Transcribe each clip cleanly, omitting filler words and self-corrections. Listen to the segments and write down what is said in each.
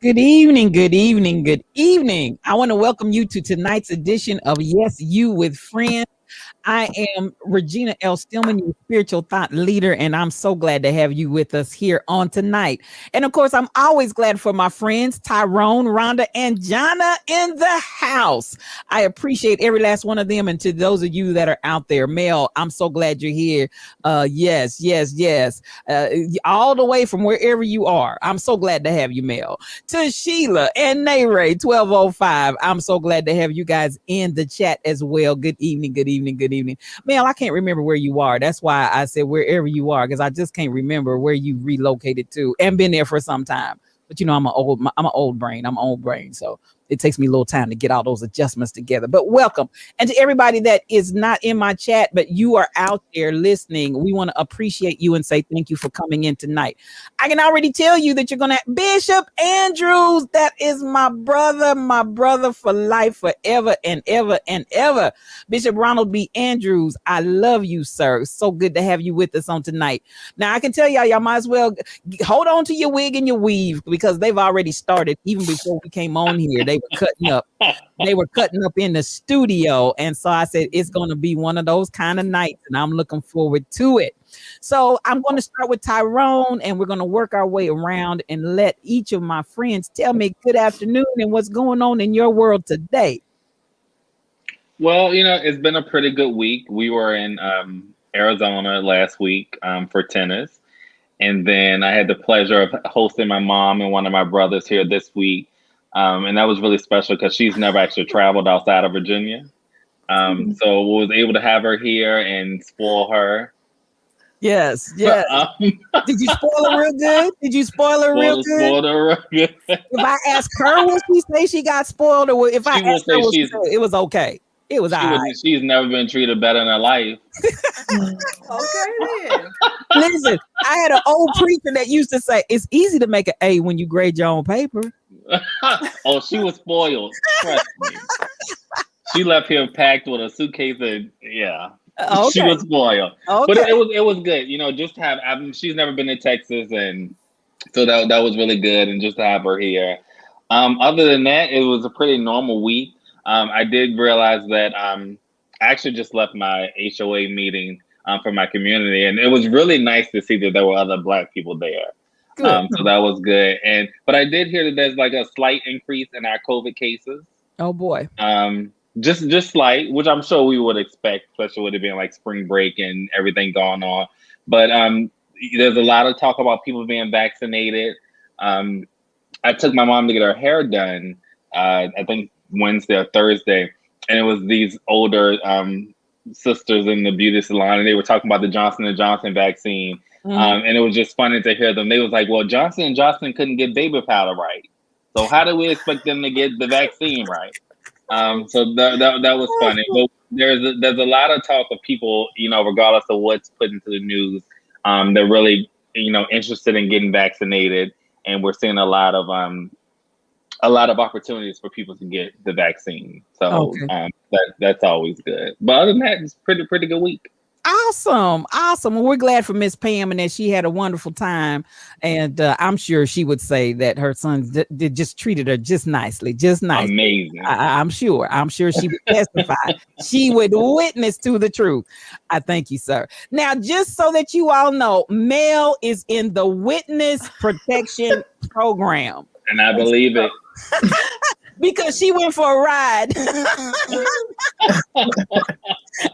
Good evening, good evening, good evening. I want to welcome you to tonight's edition of Yes, You with Friends. I am Regina L. Stillman, your spiritual thought leader, and I'm so glad to have you with us here on tonight. And of course, I'm always glad for my friends Tyrone, Rhonda, and Jonna in the house. I appreciate every last one of them. And to those of you that are out there, Mel, I'm so glad you're here. Yes, yes, yes. All the way from wherever you are. I'm so glad to have you, Mel. To Sheila and Nayray, 1205. I'm so glad to have you guys in the chat as well. Good evening, good evening, good evening. Mel, I can't remember where you are. That's why I said wherever you are, because I just can't remember where you relocated to and been there for some time. But I'm an old brain. I'm an old brain. So it takes me a little time to get all those adjustments together. But welcome. And to everybody that is not in my chat, but you are out there listening, we want to appreciate you and say thank you for coming in tonight. I can already tell you that you're going to have Bishop Andrews. That is my brother for life, forever and ever and ever. Bishop Ronald B. Andrews, I love you, sir. So good to have you with us on tonight. Now, I can tell y'all might as well hold on to your wig and your weave because they've already started even before we came on here. They were cutting up. They were cutting up in the studio. And so I said, it's going to be one of those kind of nights, and I'm looking forward to it. So I'm going to start with Tyrone, and we're going to work our way around and let each of my friends tell me good afternoon and what's going on in your world today. Well, it's been a pretty good week. We were in Arizona last week for tennis. And then I had the pleasure of hosting my mom and one of my brothers here this week. And that was really special because she's never actually traveled outside of Virginia. So we was able to have her here and spoil her. Yes, yes. Did you spoil her real good? Did you spoil her real good? Spoiled her real good. If I ask her, will she say she got spoiled, or if I ask her, will she say it was okay? It was all right. She's never been treated better in her life. Okay, then. Listen, I had an old preacher that used to say, it's easy to make an A when you grade your own paper. Oh, she was spoiled. Trust me. She left here packed with a suitcase and Okay. she was spoiled. Okay. But it was good. Just to have she's never been to Texas, and so that was really good, and just to have her here. Other than that, it was a pretty normal week. I did realize that I actually just left my HOA meeting for my community, and it was really nice to see that there were other Black people there. So that was good. But I did hear that there's like a slight increase in our COVID cases. Oh boy. Just slight, which I'm sure we would expect, especially with it being like spring break and everything going on. But there's a lot of talk about people being vaccinated. I took my mom to get her hair done, I think Wednesday or Thursday, and it was these older sisters in the beauty salon, and they were talking about the Johnson & Johnson vaccine. And it was just funny to hear them. They was like, well, Johnson & Johnson couldn't get baby powder right. So how do we expect them to get the vaccine right? So that was funny. But there's a lot of talk of people, regardless of what's put into the news, they're really, interested in getting vaccinated. And we're seeing a lot of opportunities for people to get the vaccine. So that's always good. But other than that, it's pretty good week. Awesome. Well, we're glad for Miss Pam and that she had a wonderful time. And I'm sure she would say that her son just treated her just nicely. Amazing. I'm sure she would testify. She would witness to the truth. I thank you, sir. Now, just so that you all know, Mel is in the witness protection program. And I believe it. Because she went for a ride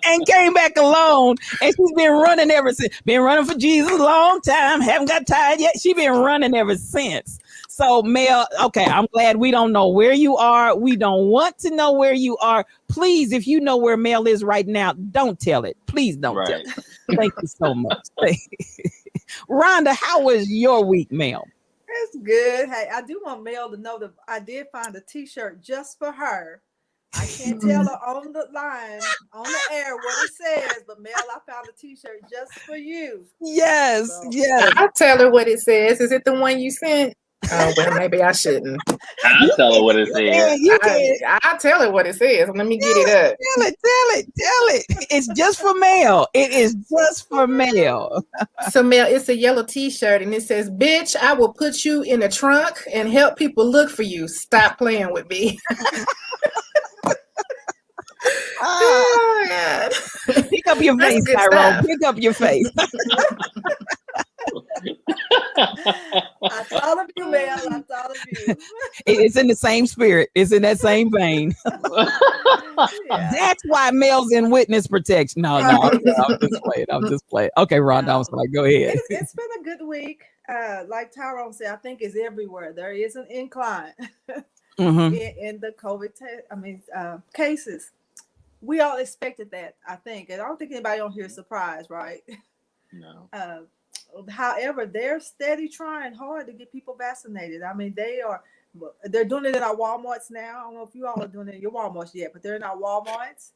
and came back alone, and she's been running ever since. Been running for Jesus a long time. Haven't got tired yet. She's been running ever since. So, Mel, okay, I'm glad we don't know where you are. We don't want to know where you are. Please, if you know where Mel is right now, don't tell it. Please don't tell it. Thank you so much. Rhonda, how was your week, Mel? It's good. Hey, I do want Mel to know that I did find a T-shirt just for her. I can't tell her on the line, on the air, what it says, but Mel, I found a T-shirt just for you. Yes, So. yes. I'll tell her what it says. Is it the one you sent? Oh, well, maybe I shouldn't. I'll tell her what it says. You can I'll tell it what it says. Let me get it up. tell it. It's just for male. It is just for male. So, Mel, it's a yellow T-shirt, and it says, "Bitch, I will put you in a trunk and help people look for you. Stop playing with me." Oh, God. Pick up your That's face, good Tyrone. stuff. Pick up your face. I thought of you, Mel. I thought of you. It's in the same spirit. It's in that same vein. Yeah. That's why male's in witness protection. No, I'm just playing. Okay, Rhonda, I'm sorry. Go ahead. It's been a good week. Like Tyrone said, I think it's everywhere. There is an incline Mhm. in the COVID cases. We all expected that, I think. And I don't think anybody on here is surprised, right? No. However, they're steady trying hard to get people vaccinated. I mean, they're doing it in our Walmarts now. I don't know if you all are doing it in your Walmarts yet, but they're in our Walmarts.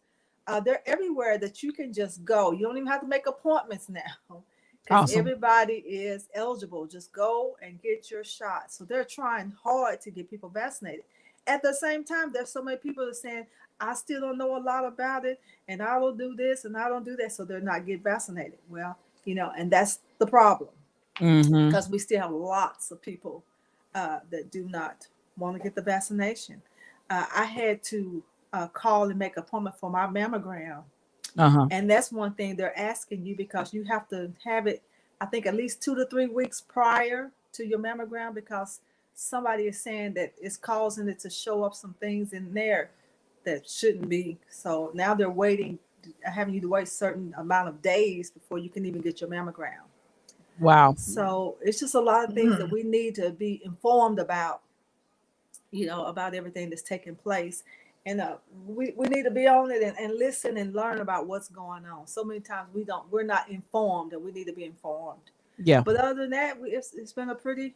They're everywhere that you can just go. You don't even have to make appointments now because Awesome. everybody is eligible. Just go and get your shot. So they're trying hard to get people vaccinated. At the same time, there's so many people that are saying, I still don't know a lot about it, and I don't do this and I don't do that, so they're not getting vaccinated. Well, and that's the problem Mhm. because we still have lots of people that do not want to get the vaccination. I had to call and make an appointment for my mammogram. And that's one thing they're asking you because you have to have it, I think, at least 2 to 3 weeks prior to your mammogram because somebody is saying that it's causing it to show up some things in there that shouldn't be. So now they're having you to wait a certain amount of days before you can even get your mammogram. Wow. So it's just a lot of things that we need to be informed about, about everything that's taking place. And we need to be on it and listen and learn about what's going on. So many times we're not informed, and we need to be informed. Yeah. But other than that, it's been a pretty,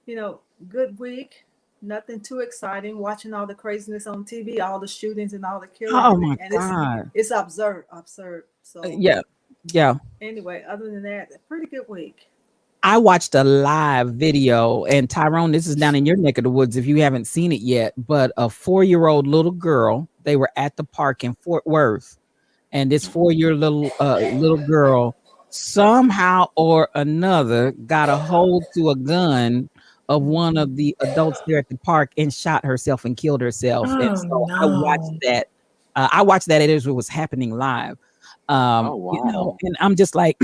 good week. Nothing too exciting. Watching all the craziness on TV, all the shootings and all the killing. Oh my and God. It's absurd. So Yeah. Anyway, other than that, a pretty good week. I watched a live video, and Tyrone, this is down in your neck of the woods if you haven't seen it yet, but a 4-year-old little girl, they were at the park in Fort Worth, and this 4-year-old little girl somehow or another got a hold to a gun of one of the adults there at the park and shot herself and killed herself. And so I watched that. I watched that as it was happening live. Oh, wow. And I'm just like,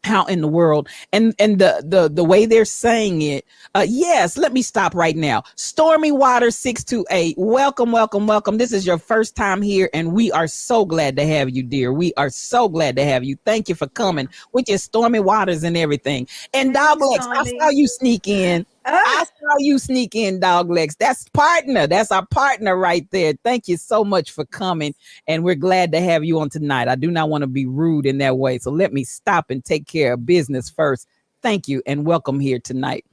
how in the world? And the way they're saying it, yes, let me stop right now. Stormy Water 628, welcome. This is your first time here, and we are so glad to have you, dear. We are so glad to have you. Thank you for coming with your Stormy Waters and everything. And Doglegs, I saw you sneak in. Doglegs. That's our partner right there. Thank you so much for coming, and we're glad to have you on tonight. I do not want to be rude in that way, so let me stop and take care of business first. Thank you and welcome here tonight.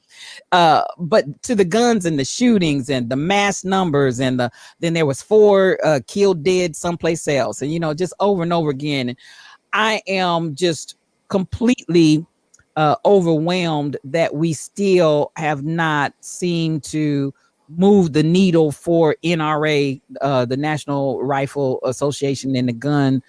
But to the guns and the shootings and the mass numbers and then there was 4 killed dead someplace else, and just over and over again. I am just completely overwhelmed that we still have not seemed to move the needle for NRA, the National Rifle Association, and the gun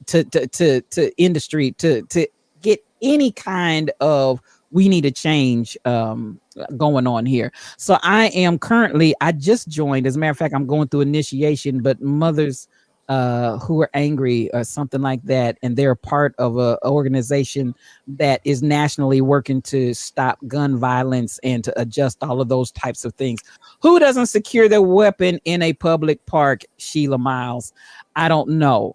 to industry to get any kind of we need a change going on here. So I just joined, as a matter of fact, I'm going through initiation, but mothers who are angry or something like that, and they're part of an organization that is nationally working to stop gun violence and to adjust all of those types of things. Who doesn't secure their weapon in a public park, Sheila Miles? I don't know.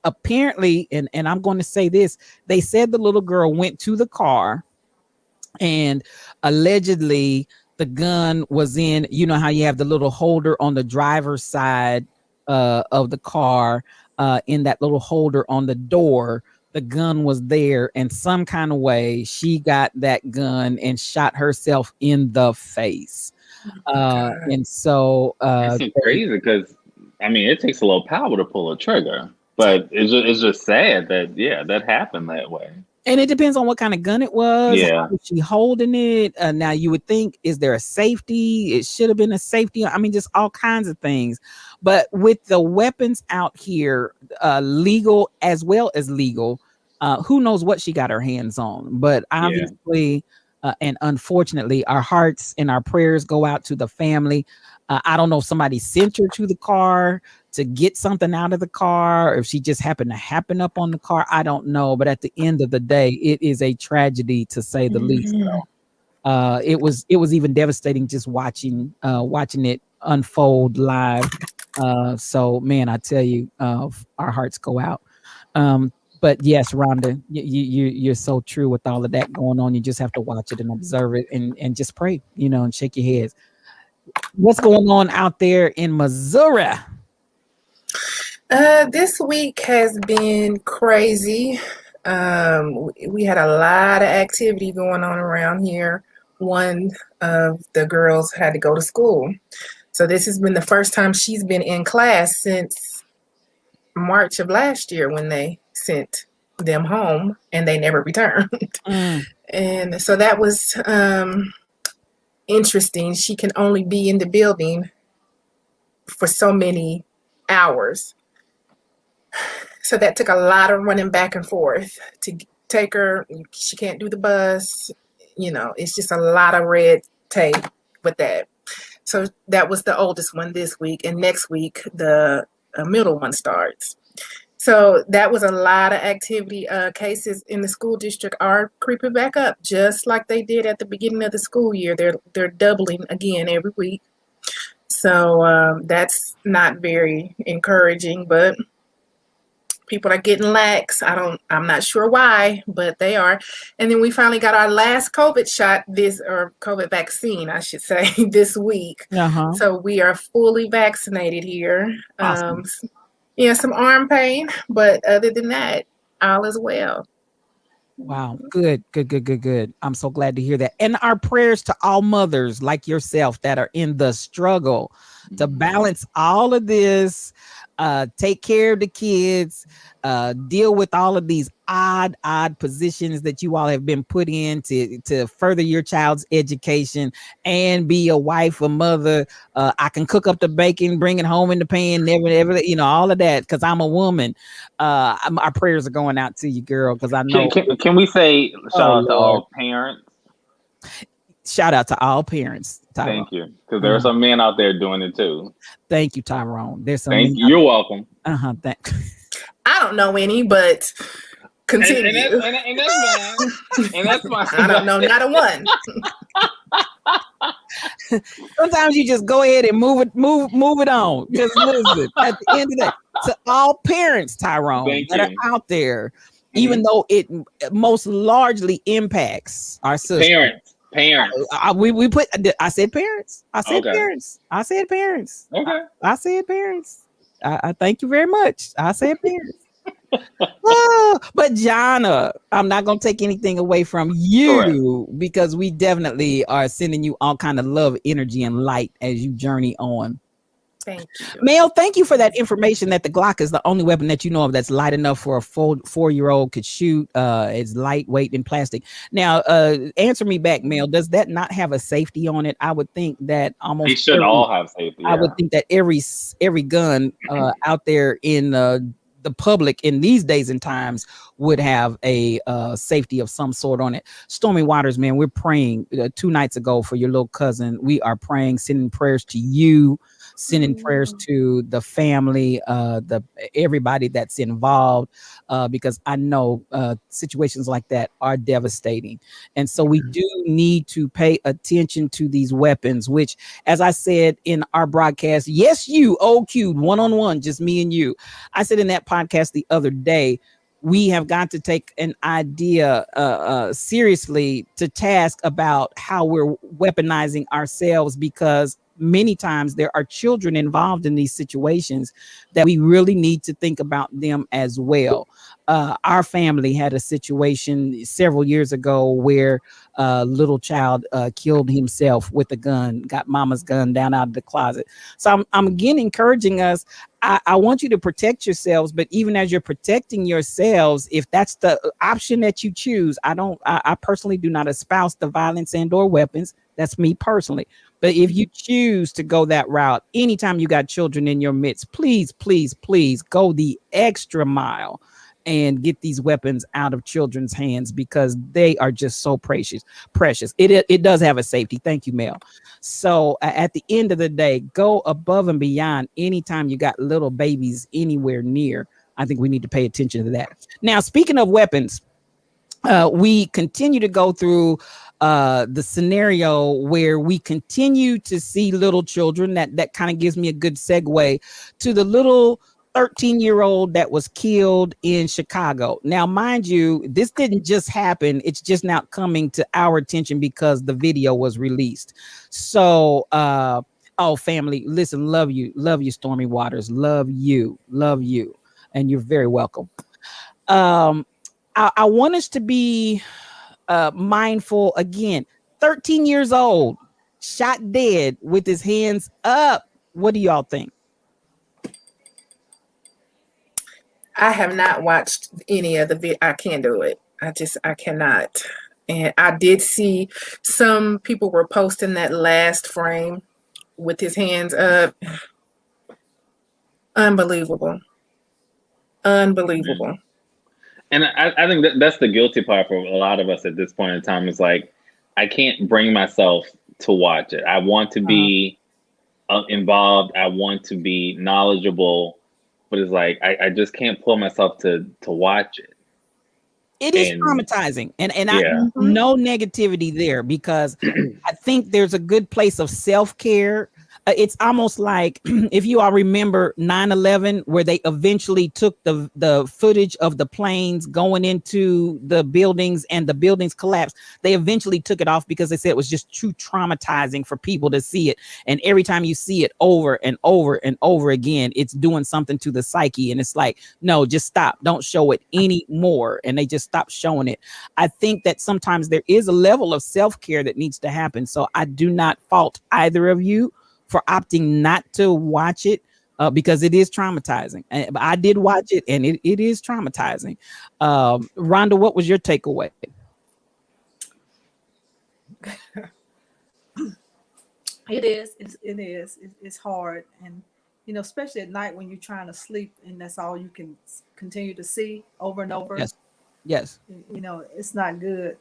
Apparently, and I'm going to say this, they said the little girl went to the car and allegedly the gun was in, how you have the little holder on the driver's side of the car, in that little holder on the door, the gun was there, and some kind of way she got that gun and shot herself in the face. And so it's crazy because it takes a little power to pull a trigger, but it's just sad that that happened that way. And it depends on what kind of gun it was. Yeah. How was she holding it? Now you would think, is there a safety? It should have been a safety. I mean, just all kinds of things. But with the weapons out here, legal as well as legal, who knows what she got her hands on? But obviously, and unfortunately, our hearts and our prayers go out to the family. I don't know if somebody sent her to the car to get something out of the car, or if she just happened to happen up on the car. I don't know. But at the end of the day, it is a tragedy, to say the least. So, it was even devastating just watching it unfold live. So man, I tell you, our hearts go out. But yes, Rhonda, you're so true with all of that going on. You just have to watch it and observe it and just pray, and shake your heads. What's going on out there in Missouri? This week has been crazy. We had a lot of activity going on around here. One of the girls had to go to school. So this has been the first time she's been in class since March of last year, when they sent them home and they never returned. And so that was interesting. She can only be in the building for so many hours. So that took a lot of running back and forth to take her. She can't do the bus. It's just a lot of red tape with that. So that was the oldest one this week. And next week, the middle one starts. So that was a lot of activity. Cases in the school district are creeping back up, just like they did at the beginning of the school year. They're doubling again every week. So that's not very encouraging, but people are getting lax. I'm not sure why, but they are. And then we finally got our last COVID shot COVID vaccine, I should say, this week. So we are fully vaccinated here. Awesome. Some arm pain, but other than that, all is well. Wow. Good. I'm so glad to hear that. And our prayers to all mothers like yourself that are in the struggle to balance all of this, take care of the kids, deal with all of these odd positions that you all have been put in to further your child's education, and be a wife, a mother. I can cook up the bacon, bring it home in the pan, never, all of that, because I'm a woman. Our prayers are going out to you, girl, because I know. Can we say shout out to all parents? Shout out to all parents, Tyrone. Thank you, because there are some men out there doing it too. Thank you, Tyrone. There's some. Thank you. You're welcome. I don't know any, but continue. And that's fine. I don't know, not a one. Sometimes you just go ahead and move it on. Just listen. At the end of that, to all parents, Tyrone, that are out there, even though it most largely impacts our sisters. Parents. We put. I said parents. I said parents. Okay. I said parents. I thank you very much. I said parents. But Jonna, I'm not gonna take anything away from you, because we definitely are sending you all kind of love, energy, and light as you journey on. Thank you. Mel, thank you for that information that the Glock is the only weapon that you know of that's light enough for a full 4-year-old could shoot. It's lightweight in plastic. Now, answer me back, Mel. Does that not have a safety on it? I would think that almost they should all have safety. I would think that every gun out there in the public in these days and times would have a safety of some sort on it. Stormy Waters, man, we're praying 2 nights ago for your little cousin. We are praying, sending prayers to you, sending prayers to the family, everybody that's involved, because I know situations like that are devastating. And so we do need to pay attention to these weapons, which, as I said in our broadcast, yes, you, old Q, one-on-one, just me and you. I said in that podcast the other day, we have got to take an idea seriously to task about how we're weaponizing ourselves, because many times there are children involved in these situations that we really need to think about them as well. Our family had a situation several years ago where a little child killed himself with a gun, got mama's gun down out of the closet. So I'm again encouraging us. I want you to protect yourselves, but even as you're protecting yourselves, if that's the option that you choose, I personally do not espouse the violence and or weapons. That's me personally. But if you choose to go that route, anytime you got children in your midst, please, please, please go the extra mile and get these weapons out of children's hands, because they are just so precious. It does have a safety. Thank you, Mel. So at the end of the day, go above and beyond anytime you got little babies anywhere near. I think we need to pay attention to that. Now, speaking of weapons, we continue to go through the scenario where we continue to see little children. That kind of gives me a good segue to the little 13-year-old that was killed in Chicago. Now, mind you, this didn't just happen. It's just now coming to our attention because the video was released. So, family, listen, love you, Stormy Waters, love you, and you're very welcome. I want us to be mindful again. 13 years old, shot dead with his hands up. What do y'all think? I have not watched any of the video. I can't do it. I cannot. And I did see some people were posting that last frame with his hands up. Unbelievable. And I think that's the guilty part for a lot of us at this point in time, is like, I can't bring myself to watch it. I want to be involved. I want to be knowledgeable. But it's like, I just can't pull myself to watch it. It is traumatizing. And no negativity there, because I think there's a good place of self-care. It's almost like if you all remember 9/11, where they eventually took the footage of the planes going into the buildings and the buildings collapsed. They eventually took it off because they said it was just too traumatizing for people to see it. And every time you see it over and over and over again, it's doing something to the psyche. And it's like, no, just stop. Don't show it anymore. And they just stop showing it. I think that sometimes there is a level of self-care that needs to happen. So I do not fault either of you for opting not to watch it, because it is traumatizing. But I did watch it, and it is traumatizing. Rhonda, what was your takeaway? It is. It's hard, and especially at night when you're trying to sleep, and that's all you can continue to see over and over. Yes. It's not good.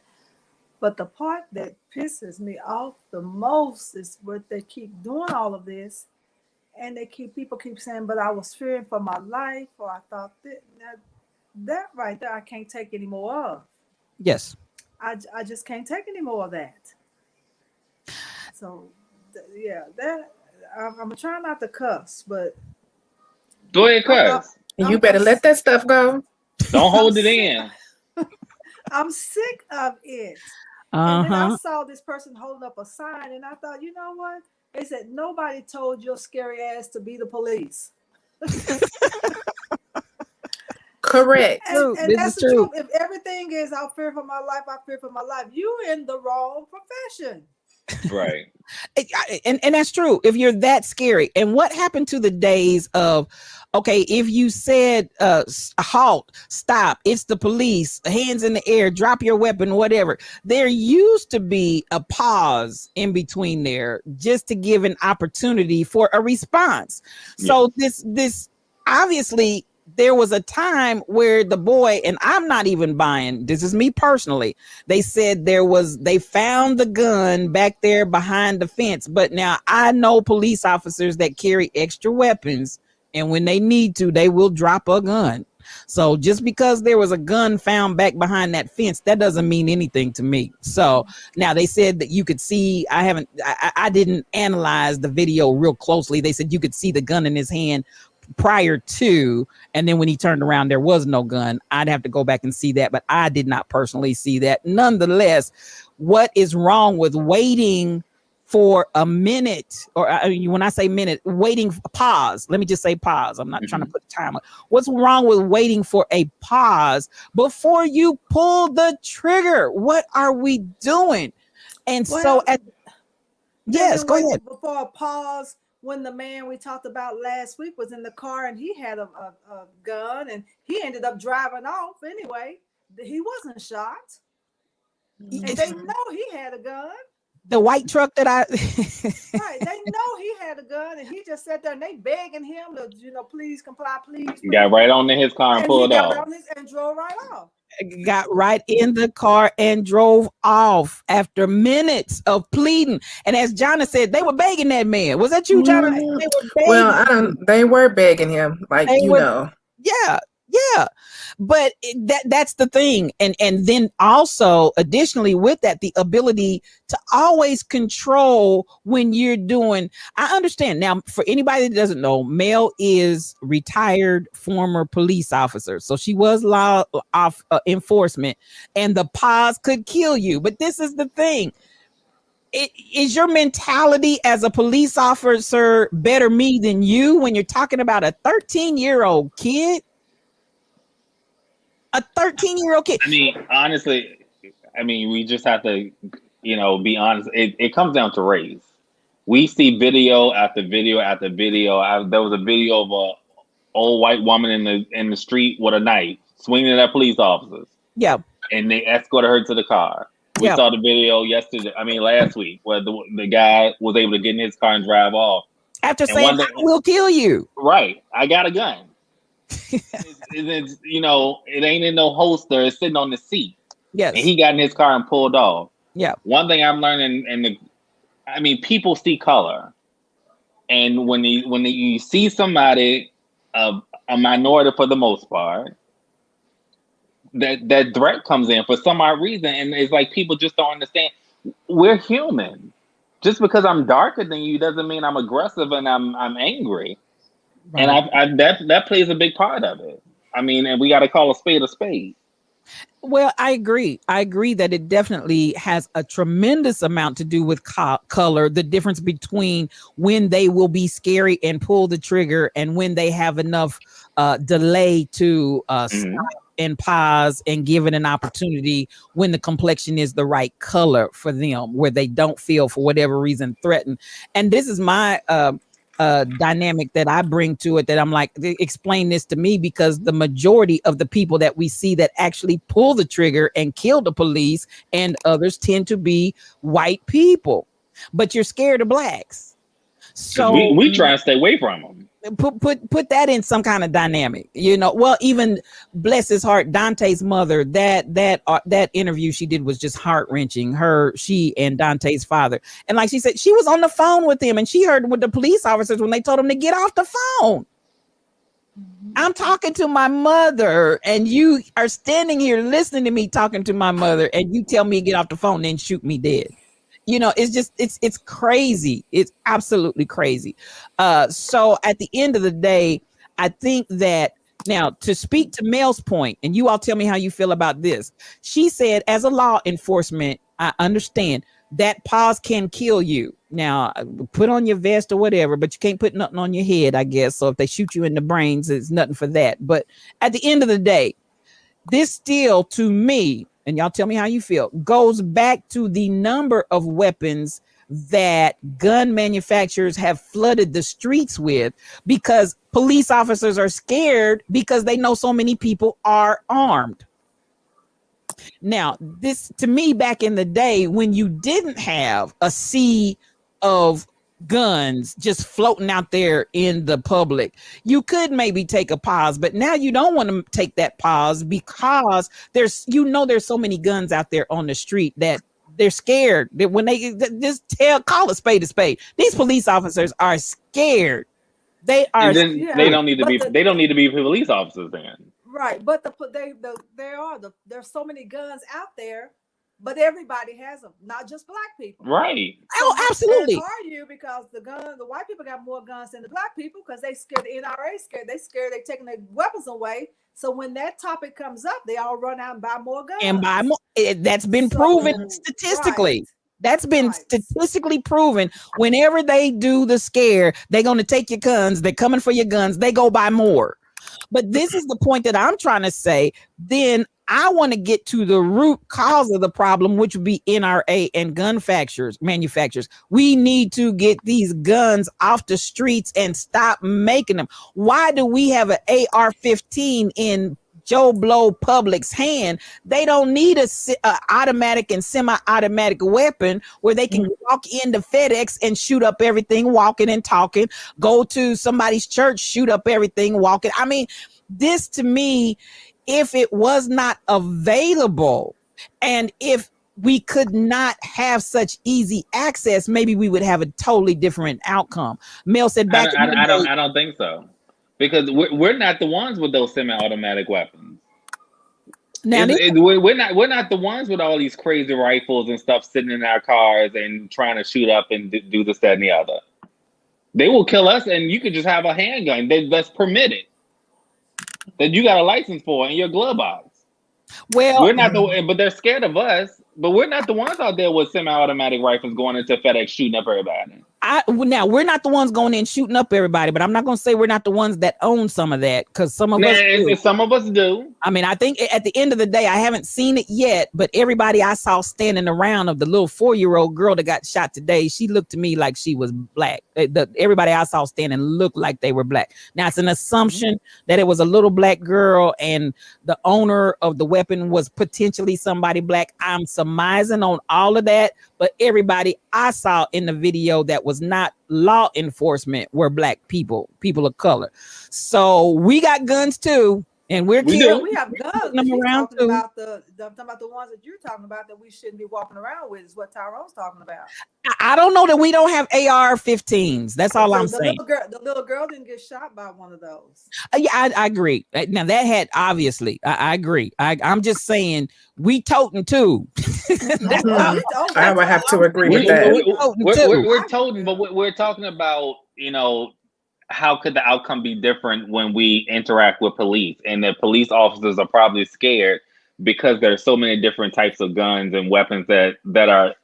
But the part that pisses me off the most is what they keep doing all of this, and people keep saying, "But I was fearing for my life," or "I thought that right there I can't take any more of." Yes. I just can't take any more of that. So, I'm gonna try not to cuss, but go ahead, cuss. You better let that stuff go. Don't hold it in. I'm sick of it. And then I saw this person holding up a sign, and I thought, you know what? They said, nobody told your scary ass to be the police. Correct. And that's the truth. If everything is, I fear for my life, you're in the wrong profession. Right. And that's true. If you're that scary. And what happened to the days of, okay, if you said halt, stop, it's the police, hands in the air, drop your weapon, whatever. There used to be a pause in between there just to give an opportunity for a response. So this obviously there was a time where the boy, and I'm not even buying, this is me personally, they said they found the gun back there behind the fence. But now I know police officers that carry extra weapons, and when they need to, they will drop a gun. So just because there was a gun found back behind that fence, that doesn't mean anything to me. So now they said that you could see, I didn't analyze the video real closely. They said you could see the gun in his hand prior to, and then when he turned around, there was no gun. I'd have to go back and see that, but I did not personally see that. Nonetheless, what is wrong with waiting for a minute, or when I say minute, pause. Let me just say pause. I'm not trying to put a timer. What's wrong with waiting for a pause before you pull the trigger? What are we doing? And go ahead. Before a pause, when the man we talked about last week was in the car and he had a gun and he ended up driving off anyway. He wasn't shot. And they know he had a gun. The white truck that right, they know he had a gun, and he just sat there and they begging him to, please comply, please. Got right on in his car and pulled off. And drove right off. Got right in the car and drove off after minutes of pleading. And as Jonna said, they were begging that man. Was that you, Jonna? Mm-hmm. They were begging. They were begging him, Yeah. But that's the thing. And then also additionally with that, the ability to always control when you're doing, I understand. Now, for anybody that doesn't know, Mel is retired former police officer. So she was law enforcement, and the pause could kill you. But this is the thing. Is your mentality as a police officer better me than you when you're talking about a 13-year-old kid? A 13-year-old kid. I mean, honestly, we just have to, be honest. It comes down to race. We see video after video after video. There was a video of a old white woman in the street with a knife swinging at police officers. Yeah. And they escorted her to the car. We saw the video last week, where the guy was able to get in his car and drive off. After saying, I will kill you. Right. I got a gun. It ain't in no holster. It's sitting on the seat. Yes. And he got in his car and pulled off. Yeah. One thing I'm learning, people see color, and when you see somebody, a minority for the most part, that threat comes in for some odd reason, and it's like people just don't understand. We're human. Just because I'm darker than you doesn't mean I'm aggressive and I'm angry. Right. And that plays a big part of it. And we got to call a spade a spade. Well, I agree. I agree that it definitely has a tremendous amount to do with color, the difference between when they will be scary and pull the trigger and when they have enough delay to stop and pause and give it an opportunity when the complexion is the right color for them, where they don't feel for whatever reason threatened. And this is my dynamic that I bring to it, that I'm like, explain this to me, because the majority of the people that we see that actually pull the trigger and kill the police and others tend to be white people, but you're scared of blacks. So we try to stay away from them. Put that in some kind of dynamic, well, even bless his heart, Dante's mother, that interview she did was just heart-wrenching. She and Dante's father, and like she said, she was on the phone with him and she heard with the police officers when they told him to get off the phone. I'm talking to my mother and you are standing here listening to me talking to my mother, and you tell me to get off the phone and then shoot me dead. It's crazy. It's absolutely crazy. So at the end of the day, I think that now, to speak to Mel's point, and you all tell me how you feel about this. She said, as a law enforcement, I understand that pause can kill you. Now, put on your vest or whatever, but you can't put nothing on your head, I guess. So if they shoot you in the brains, it's nothing for that. But at the end of the day, this still, to me, and y'all tell me how you feel, goes back to the number of weapons that gun manufacturers have flooded the streets with, because police officers are scared because they know so many people are armed. Now, this, to me, back in the day when you didn't have a sea of guns just floating out there in the public, you could maybe take a pause, but now you don't want to take that pause because there's so many guns out there on the street that they're scared that when they just call a spade a spade. These police officers are scared. They are. They don't need to be. They don't need to be police officers then. Right, but there's so many guns out there. But everybody has them, not just black people. Right. Oh, absolutely. Argue because the white people got more guns than the black people because they scared, the NRA scared. They scared they taking their weapons away. So when that topic comes up, they all run out and buy more guns. And buy more. That's been proven statistically. That's been statistically proven. Whenever they do the scare, they're going to take your guns. They're coming for your guns. They go buy more. But this is the point that I'm trying to say. Then I want to get to the root cause of the problem, which would be NRA and gun manufacturers. We need to get these guns off the streets and stop making them. Why do we have an AR-15 in Joe Blow Public's hand? They don't need a automatic and semi-automatic weapon where they can walk into FedEx and shoot up everything, walking and talking, go to somebody's church, shoot up everything, walking. I mean, this to me, if it was not available and if we could not have such easy access, maybe we would have a totally different outcome. Mel said back. I don't think so. Because we're not the ones with those semi-automatic weapons. Now we're not the ones with all these crazy rifles and stuff sitting in our cars and trying to shoot up and do this, that, and the other. They will kill us, and you could just have a handgun that's permitted, that you got a license for in your glove box. Well, we're not but they're scared of us. But we're not the ones out there with semi-automatic rifles going into FedEx shooting up everybody. Now we're not the ones going in shooting up everybody, but I'm not going to say we're not the ones that own some of that, because some of us do. I mean, I think at the end of the day, I haven't seen it yet, but everybody I saw standing around of the little 4-year-old girl that got shot today, she looked to me like she was black. Everybody I saw standing looked like they were black. Now it's an assumption that it was a little black girl and the owner of the weapon was potentially somebody black. I'm surmising on all of that, but everybody I saw in the video that was not law enforcement were black people of color. So we got guns too, and we have guns. Them around too. About the ones that you're talking about that we shouldn't be walking around with is what Tyrone's talking about. I don't know that we don't have AR-15s. That's all I'm saying. The little girl didn't get shot by one of those. Yeah, I agree. Now that had obviously, I agree. I'm just saying we toting too. I would have to agree with that. We're toting, but we're talking about, how could the outcome be different when we interact with police? And the police officers are probably scared because there's so many different types of guns and weapons that are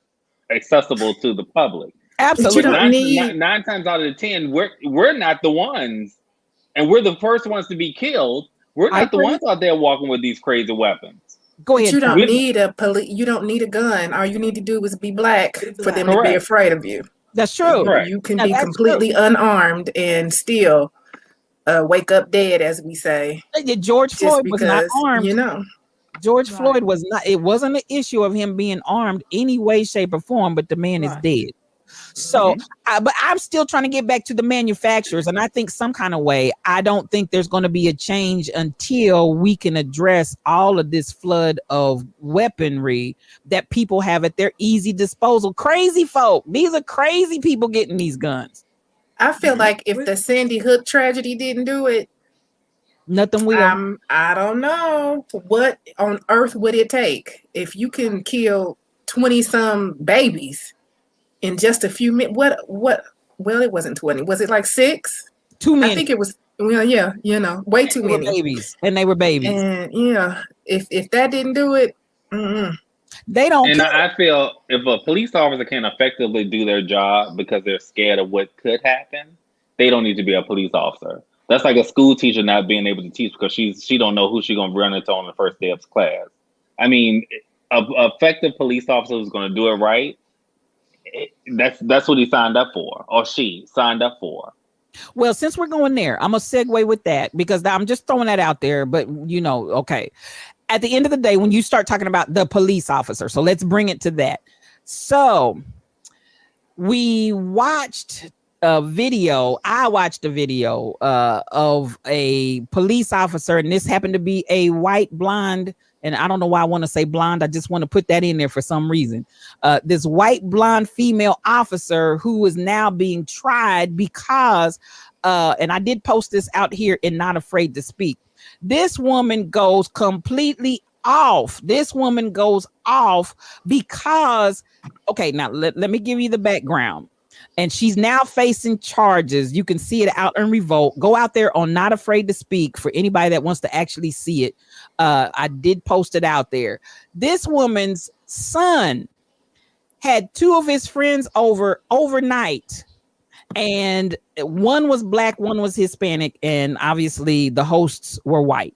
accessible to the public. Absolutely. Nine times out of 10, we're not the ones, and we're the first ones to be killed. We're not the ones out there walking with these crazy weapons. Go ahead. You don't need you don't need a gun. All you need to do is be black for them to be afraid of you. That's true. You can be completely unarmed and still wake up dead, as we say. George Floyd was not armed. George Right. Floyd was not. It wasn't an issue of him being armed any way, shape, or form. But the man is dead. So, but I'm still trying to get back to the manufacturers, and I think some kind of way, I don't think there's going to be a change until we can address all of this flood of weaponry that people have at their easy disposal. Crazy folk. These are crazy people getting these guns. I feel like if the Sandy Hook tragedy didn't do it, nothing will. I don't know what on earth would it take if you can kill 20-some babies in just a few minutes. What? Well, it wasn't 20. Was it like 6? Too many. I think it was. Well, yeah, way too many babies, and they were babies. And if that didn't do it, they don't. And I feel if a police officer can effectively do their job because they're scared of what could happen, they don't need to be a police officer. That's like a school teacher not being able to teach because she don't know who she's gonna run into on the first day of class. I mean, a effective police officer who's gonna do it right. That's what he signed up for, or she signed up for. Well, since we're going there, I'm gonna segue with that because I'm just throwing that out there. But okay. At the end of the day, when you start talking about the police officer, so let's bring it to that. So we watched a video. I watched a video of a police officer, and this happened to be a white blonde. And I don't know why I want to say blonde. I just want to put that in there for some reason. This white blonde female officer who is now being tried because, and I did post this out here in Not Afraid to Speak. This woman goes completely off. This woman goes off because, okay, now let me give you the background. And she's now facing charges. You can see it out in Revolt. Go out there on Not Afraid to Speak for anybody that wants to actually see it. I did post it out there. This woman's son had two of his friends over overnight, and one was black, one was Hispanic, and obviously the hosts were white.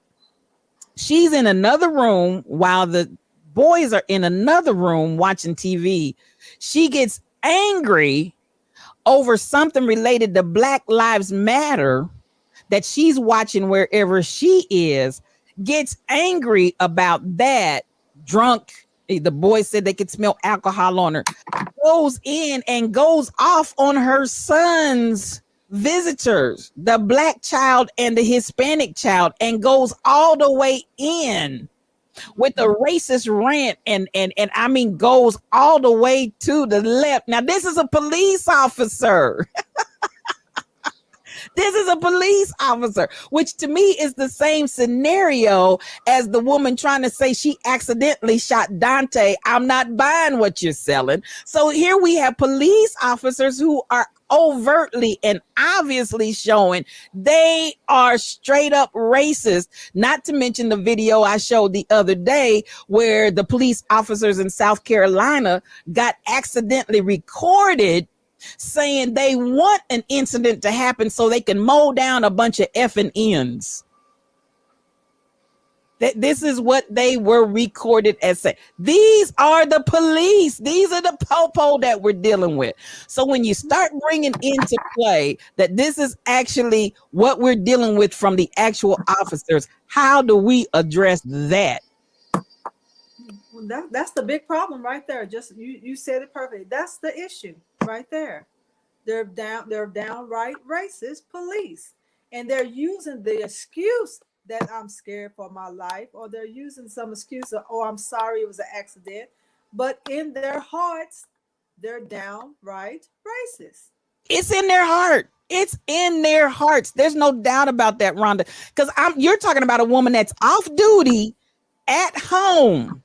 She's in another room while the boys are in another room watching TV. She gets angry over something related to Black Lives Matter that she's watching wherever she is, gets angry about that, drunk. The boys said they could smell alcohol on her, goes in and goes off on her son's visitors, the black child and the Hispanic child, and goes all the way in with a racist rant and I mean goes all the way to the left. Now this is a police officer. This is a police officer, which to me is the same scenario as the woman trying to say she accidentally shot Dante. I'm not buying what you're selling. So here we have police officers who are overtly and obviously showing they are straight up racist, not to mention the video I showed the other day where the police officers in South Carolina got accidentally recorded saying they want an incident to happen so they can mow down a bunch of effing ends. That this is what they were recorded as saying. These are the police. These are the popo that we're dealing with. So when you start bringing into play that this is actually what we're dealing with from the actual officers, how do we address that? That's the big problem right there. Just you said it perfectly. That's the issue right there. They're downright racist police, and they're using the excuse that I'm scared for my life, or they're using some excuse of, oh, I'm sorry, it was an accident. But in their hearts, they're downright racist. It's in their heart. It's in their hearts. There's no doubt about that, Rhonda. Because you're talking about a woman that's off duty at home.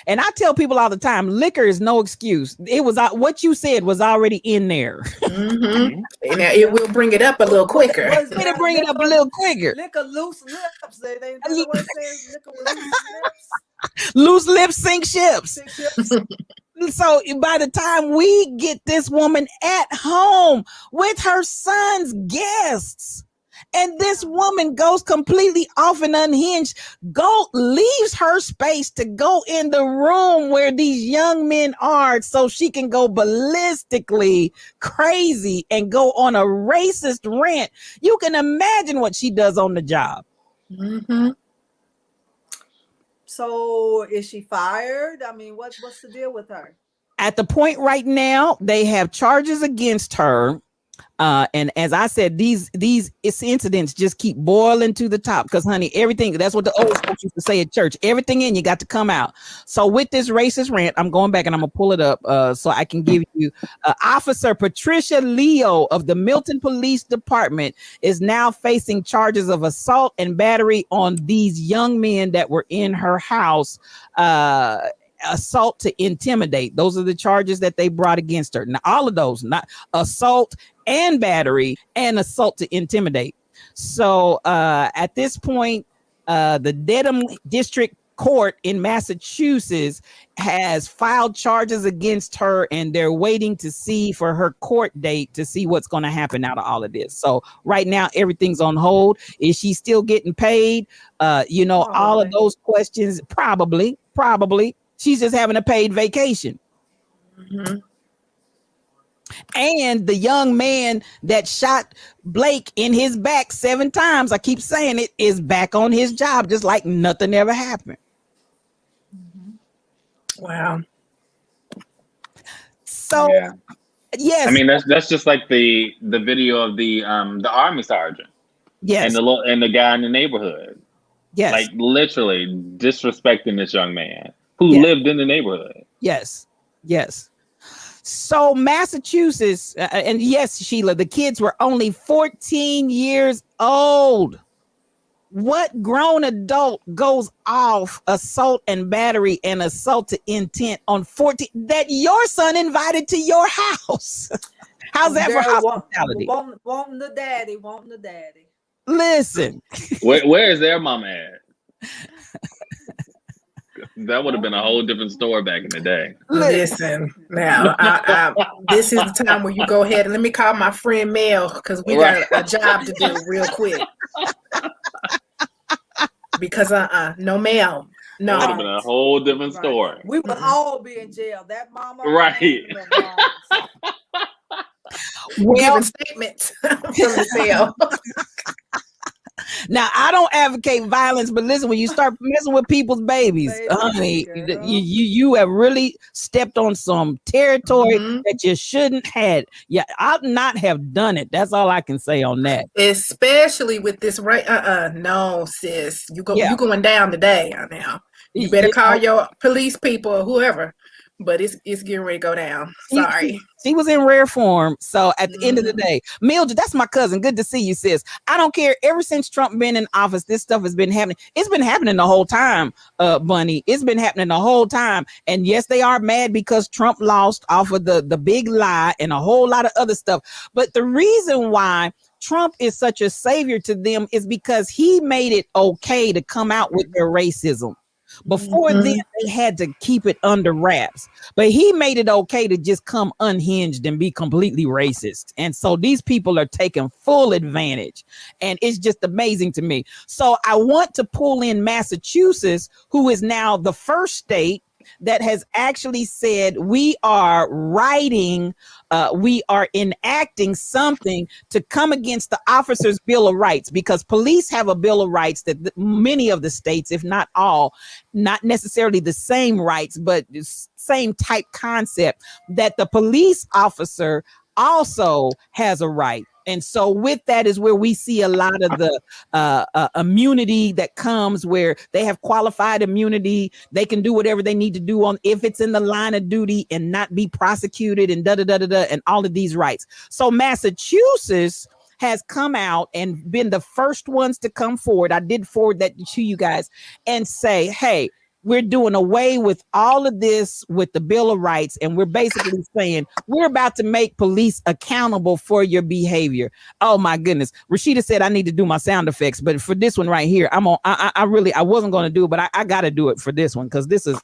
And I tell people all the time, liquor is no excuse. It was what you said was already in there. Mm-hmm. And it will bring it up a little quicker. It'll bring it up a little quicker. Liquor loose lips. They what it says, liquor loose lips. Loose lips sink ships. So by the time we get this woman at home with her son's guests, and this woman goes completely off and unhinged, leaves her space to go in the room where these young men are so she can go ballistically crazy and go on a racist rant. You can imagine what she does on the job. Mm-hmm. So is she fired? I mean, what's the deal with her? At the point right now, they have charges against her. And as I said, these incidents just keep boiling to the top because, honey, everything, that's what the old folks used to say at church. Everything in you got to come out. So with this racist rant, I'm going back and I'm going to pull it up so I can give you Officer Patricia Leo of the Milton Police Department is now facing charges of assault and battery on these young men that were in her house. Assault to intimidate. Those are the charges that they brought against her. Now, all of those, not assault and battery and assault to intimidate. So at this point, the Dedham District Court in Massachusetts has filed charges against her, and they're waiting to see for her court date to see what's going to happen out of all of this. So right now, everything's on hold. Is she still getting paid? All of those questions, probably. She's just having a paid vacation. Mm-hmm. And the young man that shot Blake in his back 7 times, I keep saying it, is back on his job just like nothing ever happened. Wow. So, yeah. Yes. I mean, that's just like the video of the army sergeant. Yes. And the guy in the neighborhood. Yes. Like literally disrespecting this young man who lived in the neighborhood. Yes. So Massachusetts, and yes, Sheila, the kids were only 14 years old. What grown adult goes off assault and battery and assault to intent on 14 that your son invited to your house? How's that for hospitality? Wanting the daddy. Listen. Where is their mama at? That would have been a whole different story back in the day. Listen, now, this is the time where you go ahead and let me call my friend Mel, because we got a job to do real quick. Because no, Mel. No. That would have been a whole different story. We would all be in jail. That mama. Right. Giving statements from the cell. Now, I don't advocate violence, but listen, when you start messing with people's babies, honey, you have really stepped on some territory that you shouldn't have. Yeah, I'll not have done it. That's all I can say on that. Especially with this right. No, sis, you going down today now. You better call your police people or whoever. But it's getting ready to go down. Sorry. She was in rare form. So at the end of the day, Mildred, that's my cousin. Good to see you, sis. I don't care. Ever since Trump been in office, this stuff has been happening. It's been happening the whole time, Bunny. It's been happening the whole time. And yes, they are mad because Trump lost off of the big lie and a whole lot of other stuff. But the reason why Trump is such a savior to them is because he made it okay to come out with their racism. Before then, they had to keep it under wraps, but he made it okay to just come unhinged and be completely racist. And so these people are taking full advantage, and it's just amazing to me. So I want to pull in Massachusetts, who is now the first state that has actually said we are enacting something to come against the officers' Bill of Rights, because police have a Bill of Rights that many of the states, if not all, not necessarily the same rights, but same type concept, that the police officer also has a right. And so with that is where we see a lot of the immunity that comes, where they have qualified immunity. They can do whatever they need to do on if it's in the line of duty and not be prosecuted and and all of these rights. So Massachusetts has come out and been the first ones to come forward. I did forward that to you guys and say, hey, we're doing away with all of this with the Bill of Rights, and we're basically saying we're about to make police accountable for your behavior. Oh my goodness. Rashida said I need to do my sound effects, but for this one right here, I wasn't going to do it, but I got to do it for this one, because this is,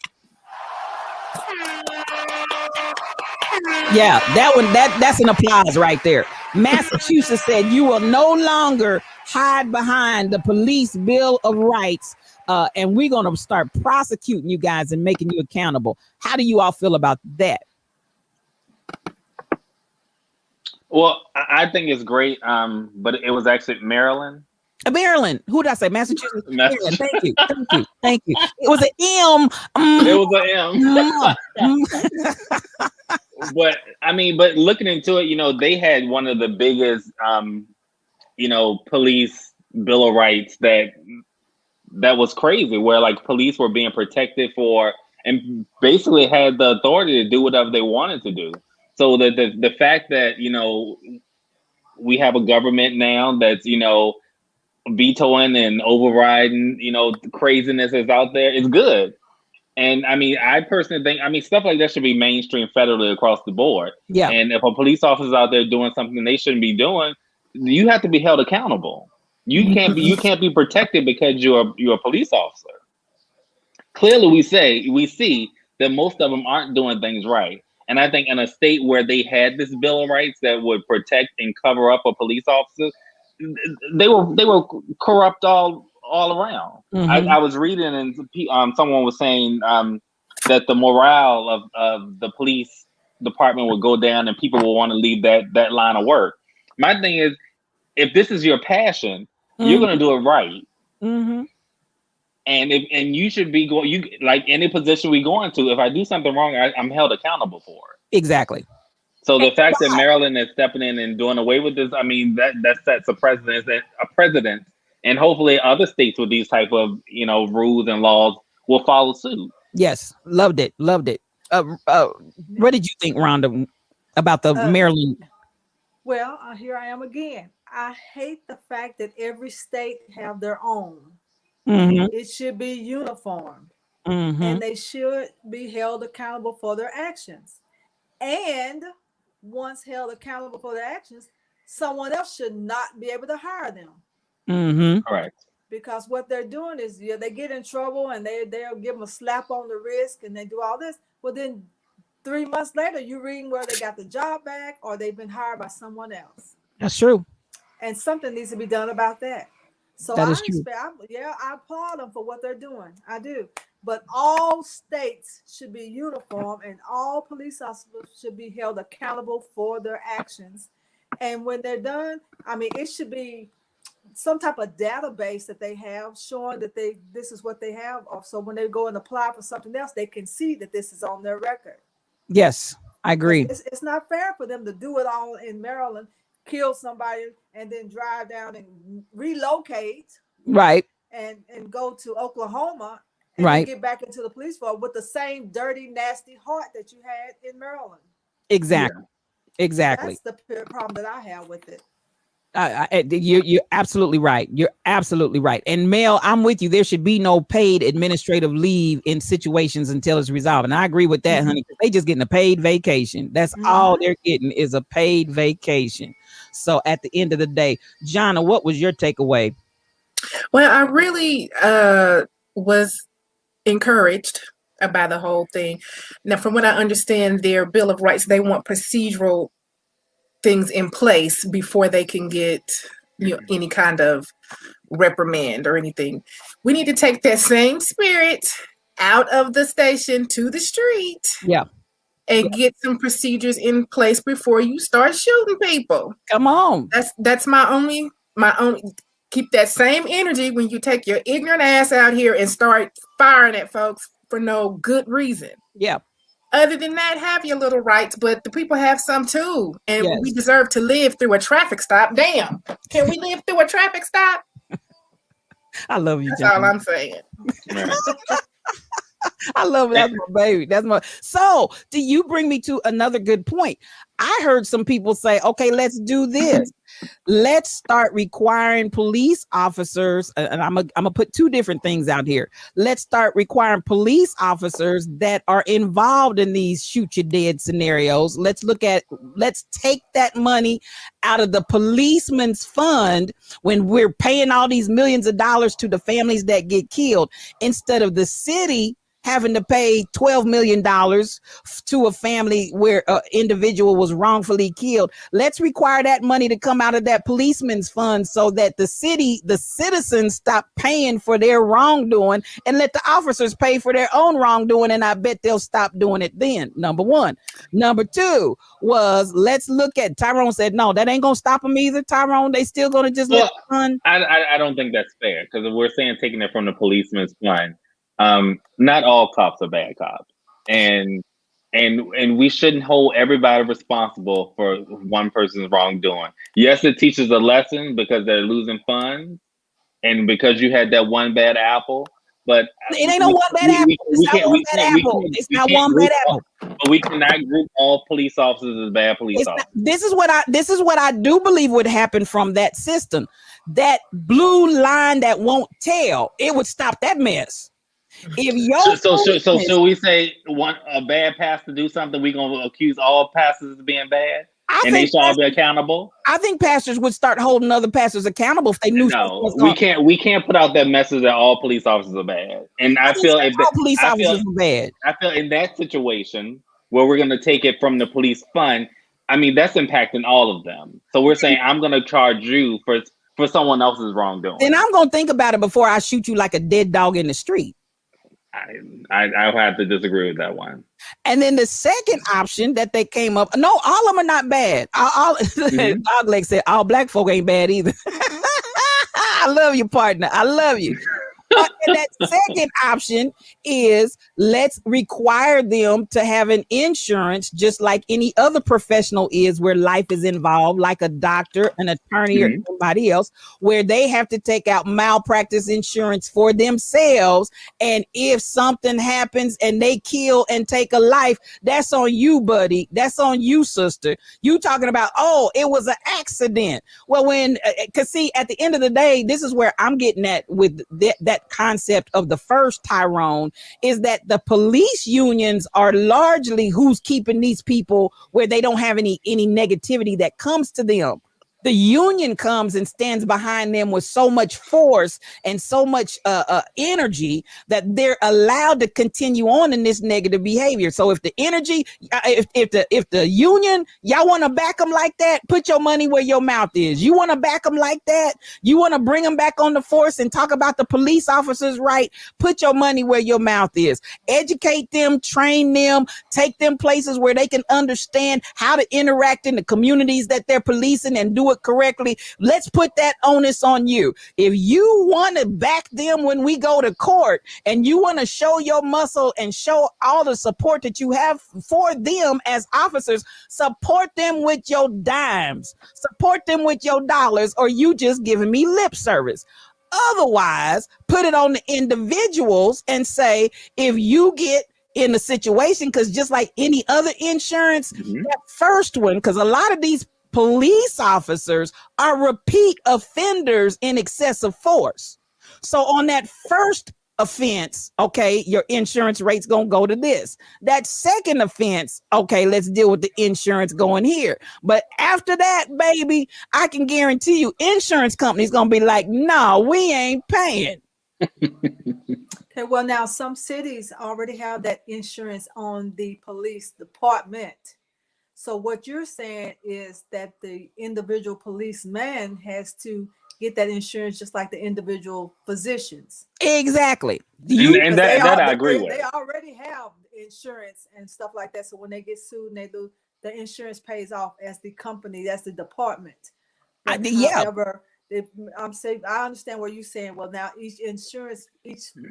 yeah, that one, that's an applause right there. Massachusetts said you will no longer hide behind the police Bill of Rights. And we're going to start prosecuting you guys and making you accountable. How do you all feel about that? Well, I think it's great. But it was actually Maryland. Maryland. Who did I say? Massachusetts. Maryland. Thank you. It was an M. It was an M. But looking into it, they had one of the biggest, police Bill of Rights that was crazy, where like police were being protected for and basically had the authority to do whatever they wanted to do. So the fact that, we have a government now that's, vetoing and overriding, craziness is out there, is good. And I personally think, stuff like that should be mainstream federally across the board. Yeah. And if a police officer out there doing something they shouldn't be doing, you have to be held accountable. You can't be protected because you're a police officer. Clearly, we see that most of them aren't doing things right. And I think in a state where they had this Bill of Rights that would protect and cover up a police officer, they were corrupt all around. I was reading, and someone was saying that the morale of the police department would go down, and people will want to leave that line of work. My thing is, if this is your passion, you're going to do it right. And you should be going, like any position we go into, if I do something wrong, I'm held accountable for it. Exactly. So the fact that Maryland is stepping in and doing away with this, that sets a precedent, and hopefully other states with these type of, rules and laws will follow suit. Yes. Loved it. What did you think, Rhonda, about the Maryland? Well, here I am again. I hate the fact that every state have their own. It should be uniform, and they should be held accountable for their actions. And once held accountable for their actions, someone else should not be able to hire them. Correct. because what they're doing is they get in trouble and they'll give them a slap on the wrist and they do all this. Well, then 3 months later, you're reading where they got the job back or they've been hired by someone else. That's true. And something needs to be done about that. So that I is true. I applaud them for what they're doing. I do. But all states should be uniform and all police officers should be held accountable for their actions. And when they're done, I mean, it should be some type of database that they have showing that this is what they have. So when they go and apply for something else, they can see that this is on their record. Yes, I agree. It's not fair for them to do it all in Maryland, kill somebody, and then drive down and relocate. Right. And go to Oklahoma and right. get back into the police force with the same dirty, nasty heart that you had in Maryland. Exactly. Yeah. Exactly. That's the problem that I have with it. You're absolutely right. You're absolutely right. And Mel, I'm with you. There should be no paid administrative leave in situations until it's resolved. And I agree with that, honey. They just getting a paid vacation. That's all they're getting is a paid vacation. So at the end of the day, Jonna, what was your takeaway? Well, I really was encouraged by the whole thing. Now, from what I understand, their Bill of Rights, they want procedural things in place before they can get any kind of reprimand or anything. We need to take that same spirit out of the station to the street. Yeah. And get some procedures in place before you start shooting people. Come on. That's my only keep that same energy when you take your ignorant ass out here and start firing at folks for no good reason. Yeah. Other than that, have your little rights, but the people have some too. And we deserve to live through a traffic stop. Damn. Can we live through a traffic stop? I love you. That's all I'm saying. I love it. That's my baby. So do you bring me to another good point? I heard some people say, okay, let's do this. Let's start requiring police officers. And I'm gonna put two different things out here. Let's start requiring police officers that are involved in these shoot you dead scenarios. Let's take that money out of the policeman's fund when we're paying all these millions of dollars to the families that get killed, instead of the city having to pay $12 million to a family where an individual was wrongfully killed. Let's require that money to come out of that policeman's fund so that the citizens stop paying for their wrongdoing and let the officers pay for their own wrongdoing. And I bet they'll stop doing it then. Number one. Number two was, let's look at, Tyrone said, no, that ain't going to stop them either, Tyrone. They still going to just let the fund. I don't think that's fair, because we're saying taking it from the policeman's fund. Not all cops are bad cops, and we shouldn't hold everybody responsible for one person's wrongdoing. Yes, it teaches a lesson because they're losing funds, and because you had that one bad apple. But it ain't no one bad apple. It's not one bad apple. But we cannot group all police officers as bad police officers. This is what I do believe would happen from that system. That blue line that won't tell, it would stop that mess. If so we say a bad pastor do something, we're gonna accuse all pastors of being bad, and they should all be accountable. I think pastors would start holding other pastors accountable if they knew. No, we can't put out that message that all police officers are bad. And I feel all police officers are bad. I feel in that situation where we're gonna take it from the police fund, I mean that's impacting all of them. So we're saying I'm gonna charge you for someone else's wrongdoing. Then I'm gonna think about it before I shoot you like a dead dog in the street. I'll have to disagree with that one. And then the second option that they came up, no, all of them are not bad. Dogleg said all black folk ain't bad either. I love you, partner. I love you. And that second option is let's require them to have an insurance just like any other professional is, where life is involved, like a doctor, an attorney, or somebody else, where they have to take out malpractice insurance for themselves. And if something happens and they kill and take a life, that's on you, buddy. That's on you, sister. You talking about, oh, it was an accident. Well, because see, at the end of the day, this is where I'm getting at with that concept of the first Tyrone, is that the police unions are largely who's keeping these people where they don't have any negativity that comes to them. The union comes and stands behind them with so much force and so much energy that they're allowed to continue on in this negative behavior. So if the energy, if the union, y'all want to back them like that, put your money where your mouth is. You want to back them like that? You want to bring them back on the force and talk about the police officers, right? Put your money where your mouth is. Educate them, train them, take them places where they can understand how to interact in the communities that they're policing and do it correctly. Let's put that onus on you. If you want to back them when we go to court and you want to show your muscle and show all the support that you have for them as officers, support them with your dimes, support them with your dollars, or you just giving me lip service. Otherwise, put it on the individuals and say, if you get in a situation, because just like any other insurance, that first one, because a lot of these police officers are repeat offenders in excessive force. So on that first offense, okay, your insurance rate's gonna go to this. That second offense, okay, let's deal with the insurance going here. But after that, baby, I can guarantee you insurance companies gonna be like, no, we ain't paying. Okay, well, now some cities already have that insurance on the police department. So what you're saying is that the individual policeman has to get that insurance just like the individual physicians. Exactly. And that I agree with. They already have insurance and stuff like that. So when they get sued and they do, the insurance pays off as the company, that's the department. However, I'm saying, I understand what you're saying. Well, now each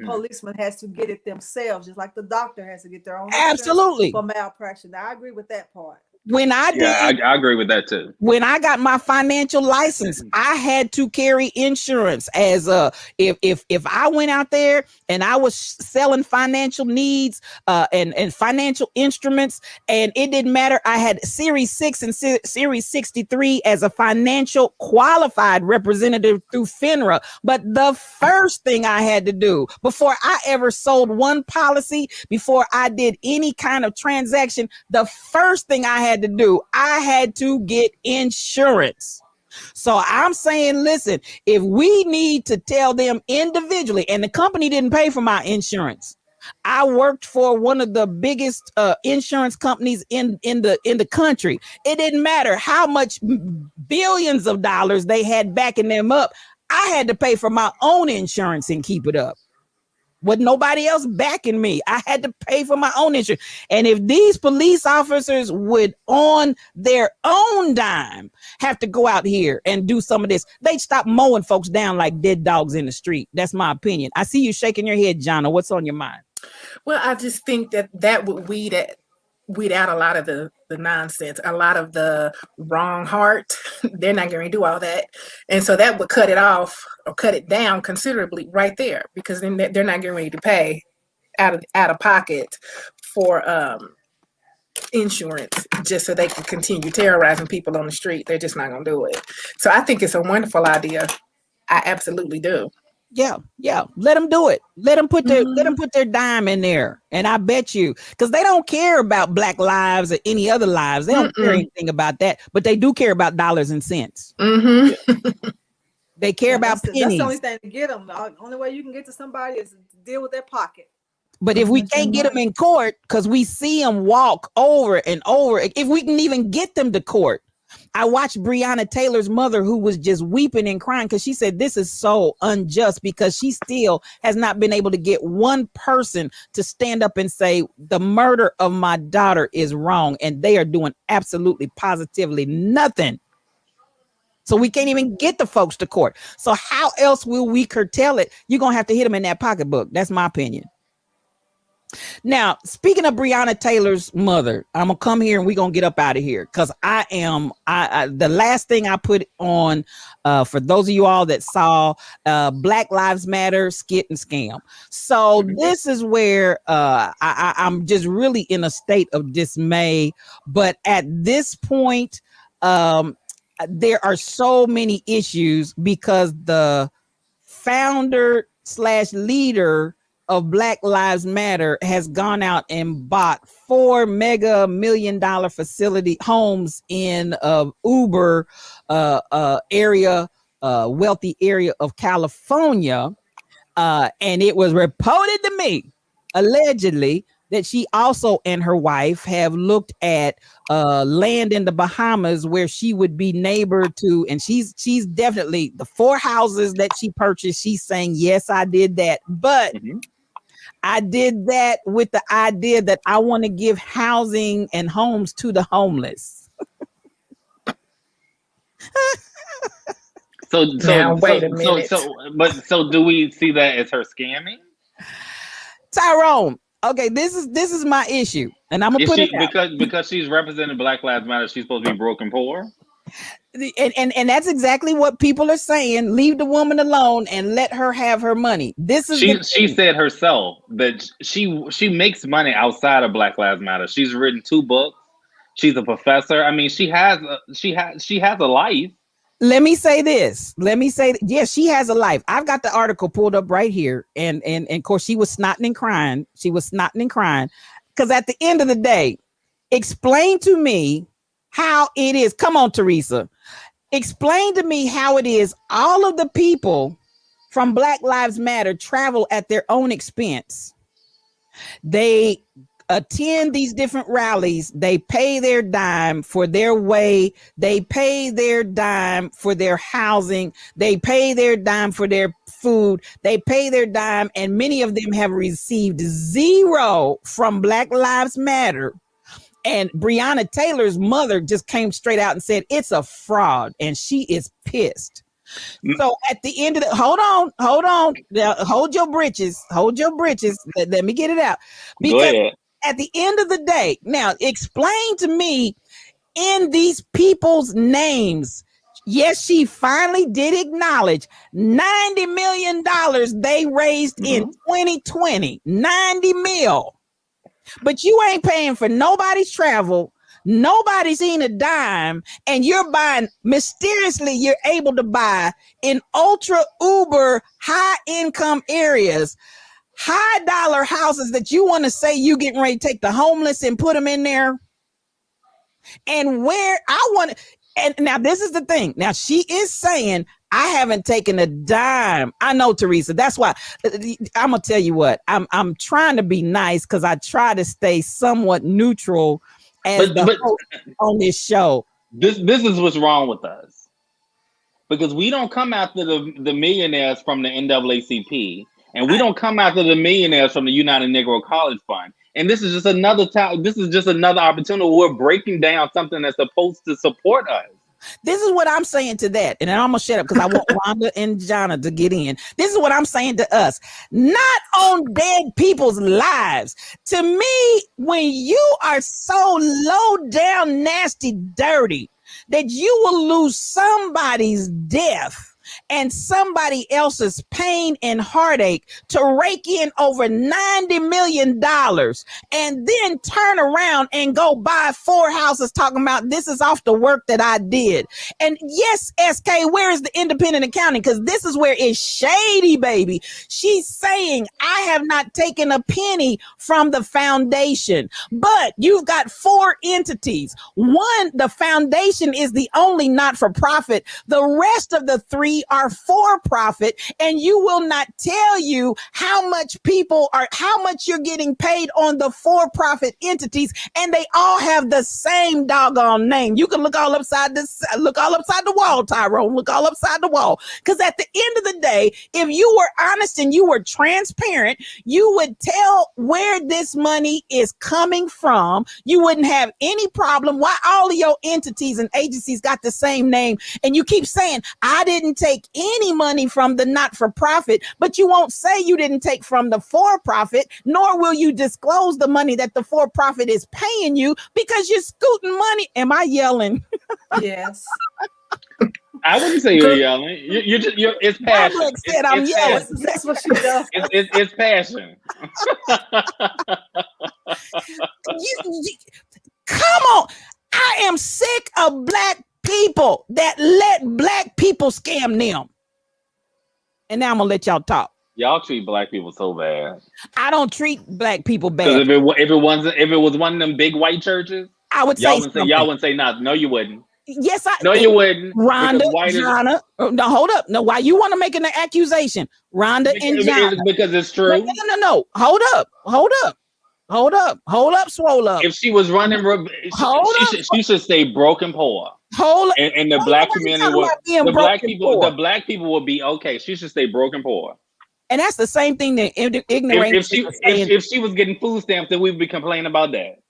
policeman has to get it themselves, just like the doctor has to get their own absolutely for malpractice. Now, I agree with that part. When I did, I agree with that too. When I got my financial license, I had to carry insurance as if I went out there and I was selling financial needs and financial instruments, and it didn't matter. I had Series 6 and Series 63 as a financial qualified representative through FINRA. But the first thing I had to do before I ever sold one policy, before I did any kind of transaction, the first thing I had to do, I had to get insurance. So I'm saying, listen, if we need to tell them individually, and the company didn't pay for my insurance. I worked for one of the biggest insurance companies in the country. It didn't matter how much billions of dollars they had backing them up. I had to pay for my own insurance and keep it up. With nobody else backing me, I had to pay for my own insurance. And if these police officers would, on their own dime, have to go out here and do some of this, they'd stop mowing folks down like dead dogs in the street. That's my opinion. I see you shaking your head, Jonna. What's on your mind? Well, I just think that would weed out a lot of the nonsense, a lot of the wrong heart. They're not going to do all that. And so that would cut it off or cut it down considerably right there, because then they're not getting ready to pay out of pocket for insurance just so they can continue terrorizing people on the street. They're just not going to do it. So I think it's a wonderful idea. I absolutely do. Yeah. Let them do it. Let them put their dime in there. And I bet you, because they don't care about Black lives or any other lives. They don't care anything about that, but they do care about dollars and cents. They care about pennies. That's the only thing to get them. The only way you can get to somebody is to deal with their pocket. But if we can't get them in court, because we see them walk over and over, if we can even get them to court. I watched Breonna Taylor's mother, who was just weeping and crying because she said this is so unjust, because she still has not been able to get one person to stand up and say the murder of my daughter is wrong, and they are doing absolutely positively nothing. So we can't even get the folks to court. So how else will we curtail it? You're going to have to hit them in that pocketbook. That's my opinion. Now, speaking of Breonna Taylor's mother, I'm going to come here and we're going to get up out of here, because the last thing I put on, for those of you all that saw Black Lives Matter skit and scam. So this is where I'm just really in a state of dismay. But at this point, there are so many issues, because the founder / leader of Black Lives Matter has gone out and bought 4 mega $1 million facility homes in Uber area, wealthy area of California. And it was reported to me, allegedly, that she also and her wife have looked at land in the Bahamas where she would be neighbor to, and she's definitely the 4 houses that she purchased. She's saying, yes, I did that, but I did that with the idea that I want to give housing and homes to the homeless. So wait a minute. So do we see that as her scamming? Tyrone, okay, this is my issue, and I'm gonna put it out. Because she's representing Black Lives Matter, she's supposed to be broke and poor. And that's exactly what people are saying. Leave the woman alone and let her have her money. This is she said herself that she makes money outside of Black Lives Matter. She's written 2 books. She's a professor. I mean, she has a life. Let me say this. Yes, she has a life. I've got the article pulled up right here. And of course, she was snotting and crying. Because at the end of the day, explain to me how it is. Come on, Teresa. Explain to me how it is all of the people from Black Lives Matter travel at their own expense. They attend these different rallies. They pay their dime for their way. They pay their dime for their housing. They pay their dime for their food. They pay their dime, and many of them have received 0 from Black Lives Matter. And Breonna Taylor's mother just came straight out and said it's a fraud, and she is pissed. So at the end of the, hold on, now, hold your britches. Let me get it out. Because at the end of the day, now explain to me in these people's names. Yes, she finally did acknowledge $90 million they raised in 2020, 90 mil. But you ain't paying for nobody's travel. Nobody's eating a dime, and you're buying, mysteriously, you're able to buy in ultra uber high income areas, high dollar houses that you want to say you getting ready to take the homeless and put them in there. And where I want to, and now this is the thing. Now she is saying, I haven't taken a dime. I know, Teresa. That's why I'm gonna tell you what, I'm trying to be nice because I try to stay somewhat neutral as the host on this show. This is what's wrong with us, because we don't come after the millionaires from the NAACP, and we don't come after the millionaires from the United Negro College Fund. And this is just another time. This is just another opportunity where we're breaking down something that's supposed to support us. This is what I'm saying to that. And I'm going to shut up because I want Wanda and Jana to get in. This is what I'm saying to us. Not on dead people's lives. To me, when you are so low down, nasty, dirty, that you will lose somebody's death and somebody else's pain and heartache to rake in over $90 million and then turn around and go buy 4 houses talking about this is off the work that I did. And yes, SK, where is the independent accounting? Because this is where it's shady, baby. She's saying, I have not taken a penny from the foundation, but you've got 4 entities. One, the foundation is the only not-for-profit. The rest of the 3 are for-profit, and you will not tell you how much you're getting paid on the for-profit entities, and they all have the same doggone name. You can look all upside the wall, Tyrone. Look all upside the wall. Because at the end of the day, if you were honest and you were transparent, you would tell where this money is coming from. You wouldn't have any problem why all of your entities and agencies got the same name. And you keep saying, I didn't take any money from the not-for-profit, but you won't say you didn't take from the for-profit, nor will you disclose the money that the for-profit is paying you because you're scooting money. Am I yelling? Yes. I wouldn't say you're yelling. You're it's passion. I'm yelling. That's what she does. It's passion. Come on. I am sick of black people that let black people scam them. And now I'm gonna let y'all talk. Y'all treat black people so bad. I don't treat black people bad. Because if it was one of them big white churches, I would y'all say y'all wouldn't say nothing. No, you wouldn't. Yes, No, you wouldn't. Rhonda, Jonna. No, hold up. No, why you want to make an accusation? Rhonda and Jonna. Because it's true. No. Hold up. Swole up. If she was running, she should stay broken poor. Hold up. And the black community would, the black people would be okay. She should stay broken poor. And that's the same thing that ignorant. If she was getting food stamps, then we'd be complaining about that.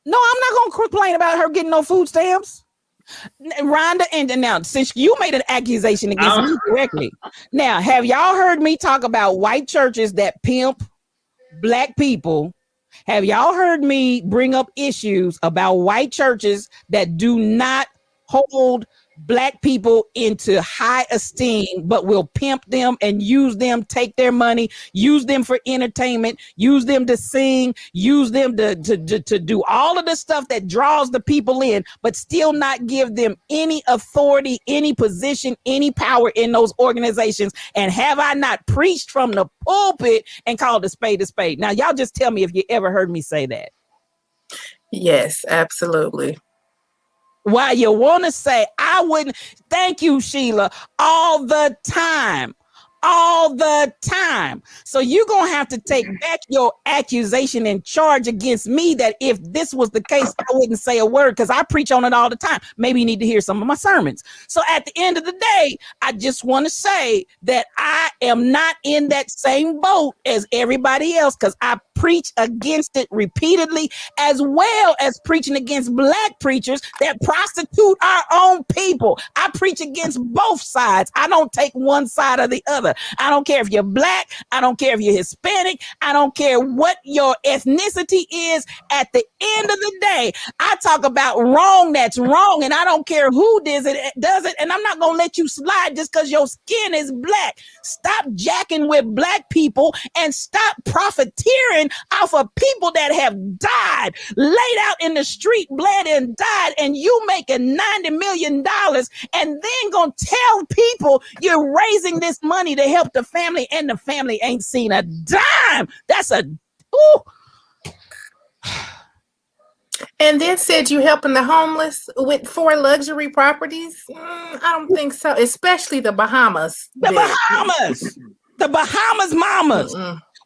No, I'm not going to complain about her getting no food stamps. Rhonda, and now, since you made an accusation against me directly, now, have y'all heard me talk about white churches that pimp black people? Have y'all heard me bring up issues about white churches that do not hold black people into high esteem, but will pimp them and use them, take their money, use them for entertainment, use them to sing, use them to do all of the stuff that draws the people in, but still not give them any authority, any position, any power in those organizations? And have I not preached from the pulpit and called a spade a spade? Now, y'all just tell me if you ever heard me say that. Yes, absolutely. Why you want to say I wouldn't? Thank you, Sheila. All the time. So you're going to have to take back your accusation and charge against me that if this was the case, I wouldn't say a word, because I preach on it all the time. Maybe you need to hear some of my sermons. So at the end of the day, I just want to say that I am not in that same boat as everybody else, because I preach against it repeatedly, as well as preaching against black preachers that prostitute our own people. I preach against both sides. I don't take one side or the other. I don't care if you're black. I don't care if you're Hispanic. I don't care what your ethnicity is. At the end of the day, I talk about wrong that's wrong, and I don't care who does it, and I'm not going to let you slide just because your skin is black. Stop jacking with black people and stop profiteering off of people that have died, laid out in the street, bled and died, and you making $90 million and then gonna tell people you're raising this money to help the family, and the family ain't seen a dime. That's And then said you helping the homeless with 4 luxury properties? I don't think so, especially the Bahamas. The Bahamas mamas.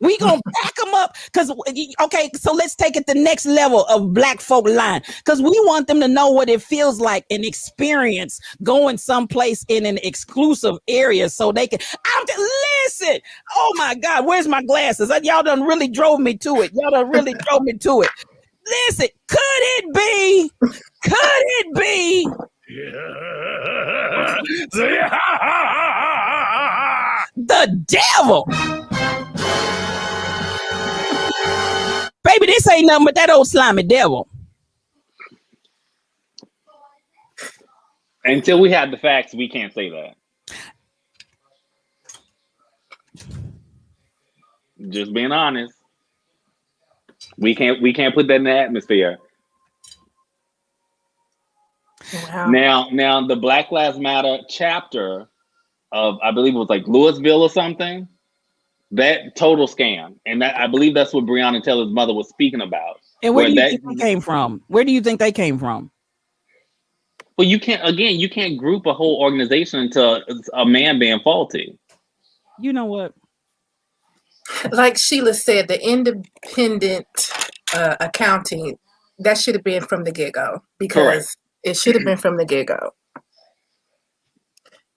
We gonna back them up, because okay, so let's take it the next level of black folk line, because we want them to know what it feels like, an experience going someplace in an exclusive area, so they can. Listen. Oh my God, where's my glasses? Y'all done really drove me to it. Listen, could it be? The devil. Baby, this ain't nothing but that old slimy devil. Until we have the facts, we can't say that. Just being honest. We can't put that in the atmosphere. Wow. Now the Black Lives Matter chapter of, I believe it was like Louisville or something, that total scam. And that, I believe that's what Breonna Taylor's mother was speaking about. And where do you think they came from? Where do you think they came from? Well, you can't group a whole organization into a man being faulty. You know what? Like Sheila said, the independent accounting, that should have been from the get-go, because Correct. It should have been from the get-go.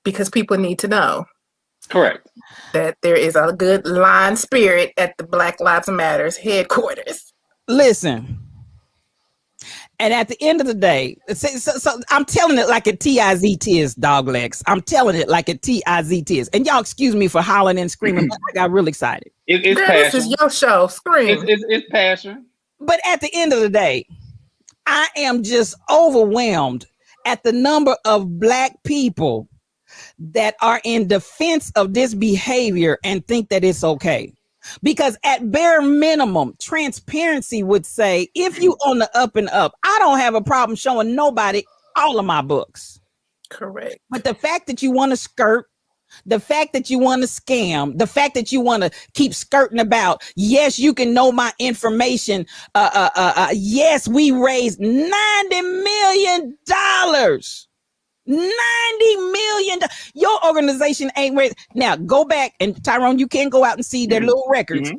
Because people need to know. Correct. That there is a good line spirit at the Black Lives Matters headquarters. Listen. And at the end of the day, so I'm telling it like a T-I-Z-T-S, dog legs. I'm telling it like a T-I-Z-T-S. And y'all excuse me for hollering and screaming, but I got real excited. It's Girl, passion. This is your show. Scream. It's passion. But at the end of the day, I am just overwhelmed at the number of black people that are in defense of this behavior and think that it's okay. Because at bare minimum, transparency would say, if you on the up and up, I don't have a problem showing nobody all of my books. Correct. But the fact that you want to skirt, The fact that you want to scam, the fact that you want to keep skirting about, yes, you can know my information. Yes, we raised $90 million. $90 million. Your organization ain't raised. Now go back, and Tyrone, you can go out and see their little records.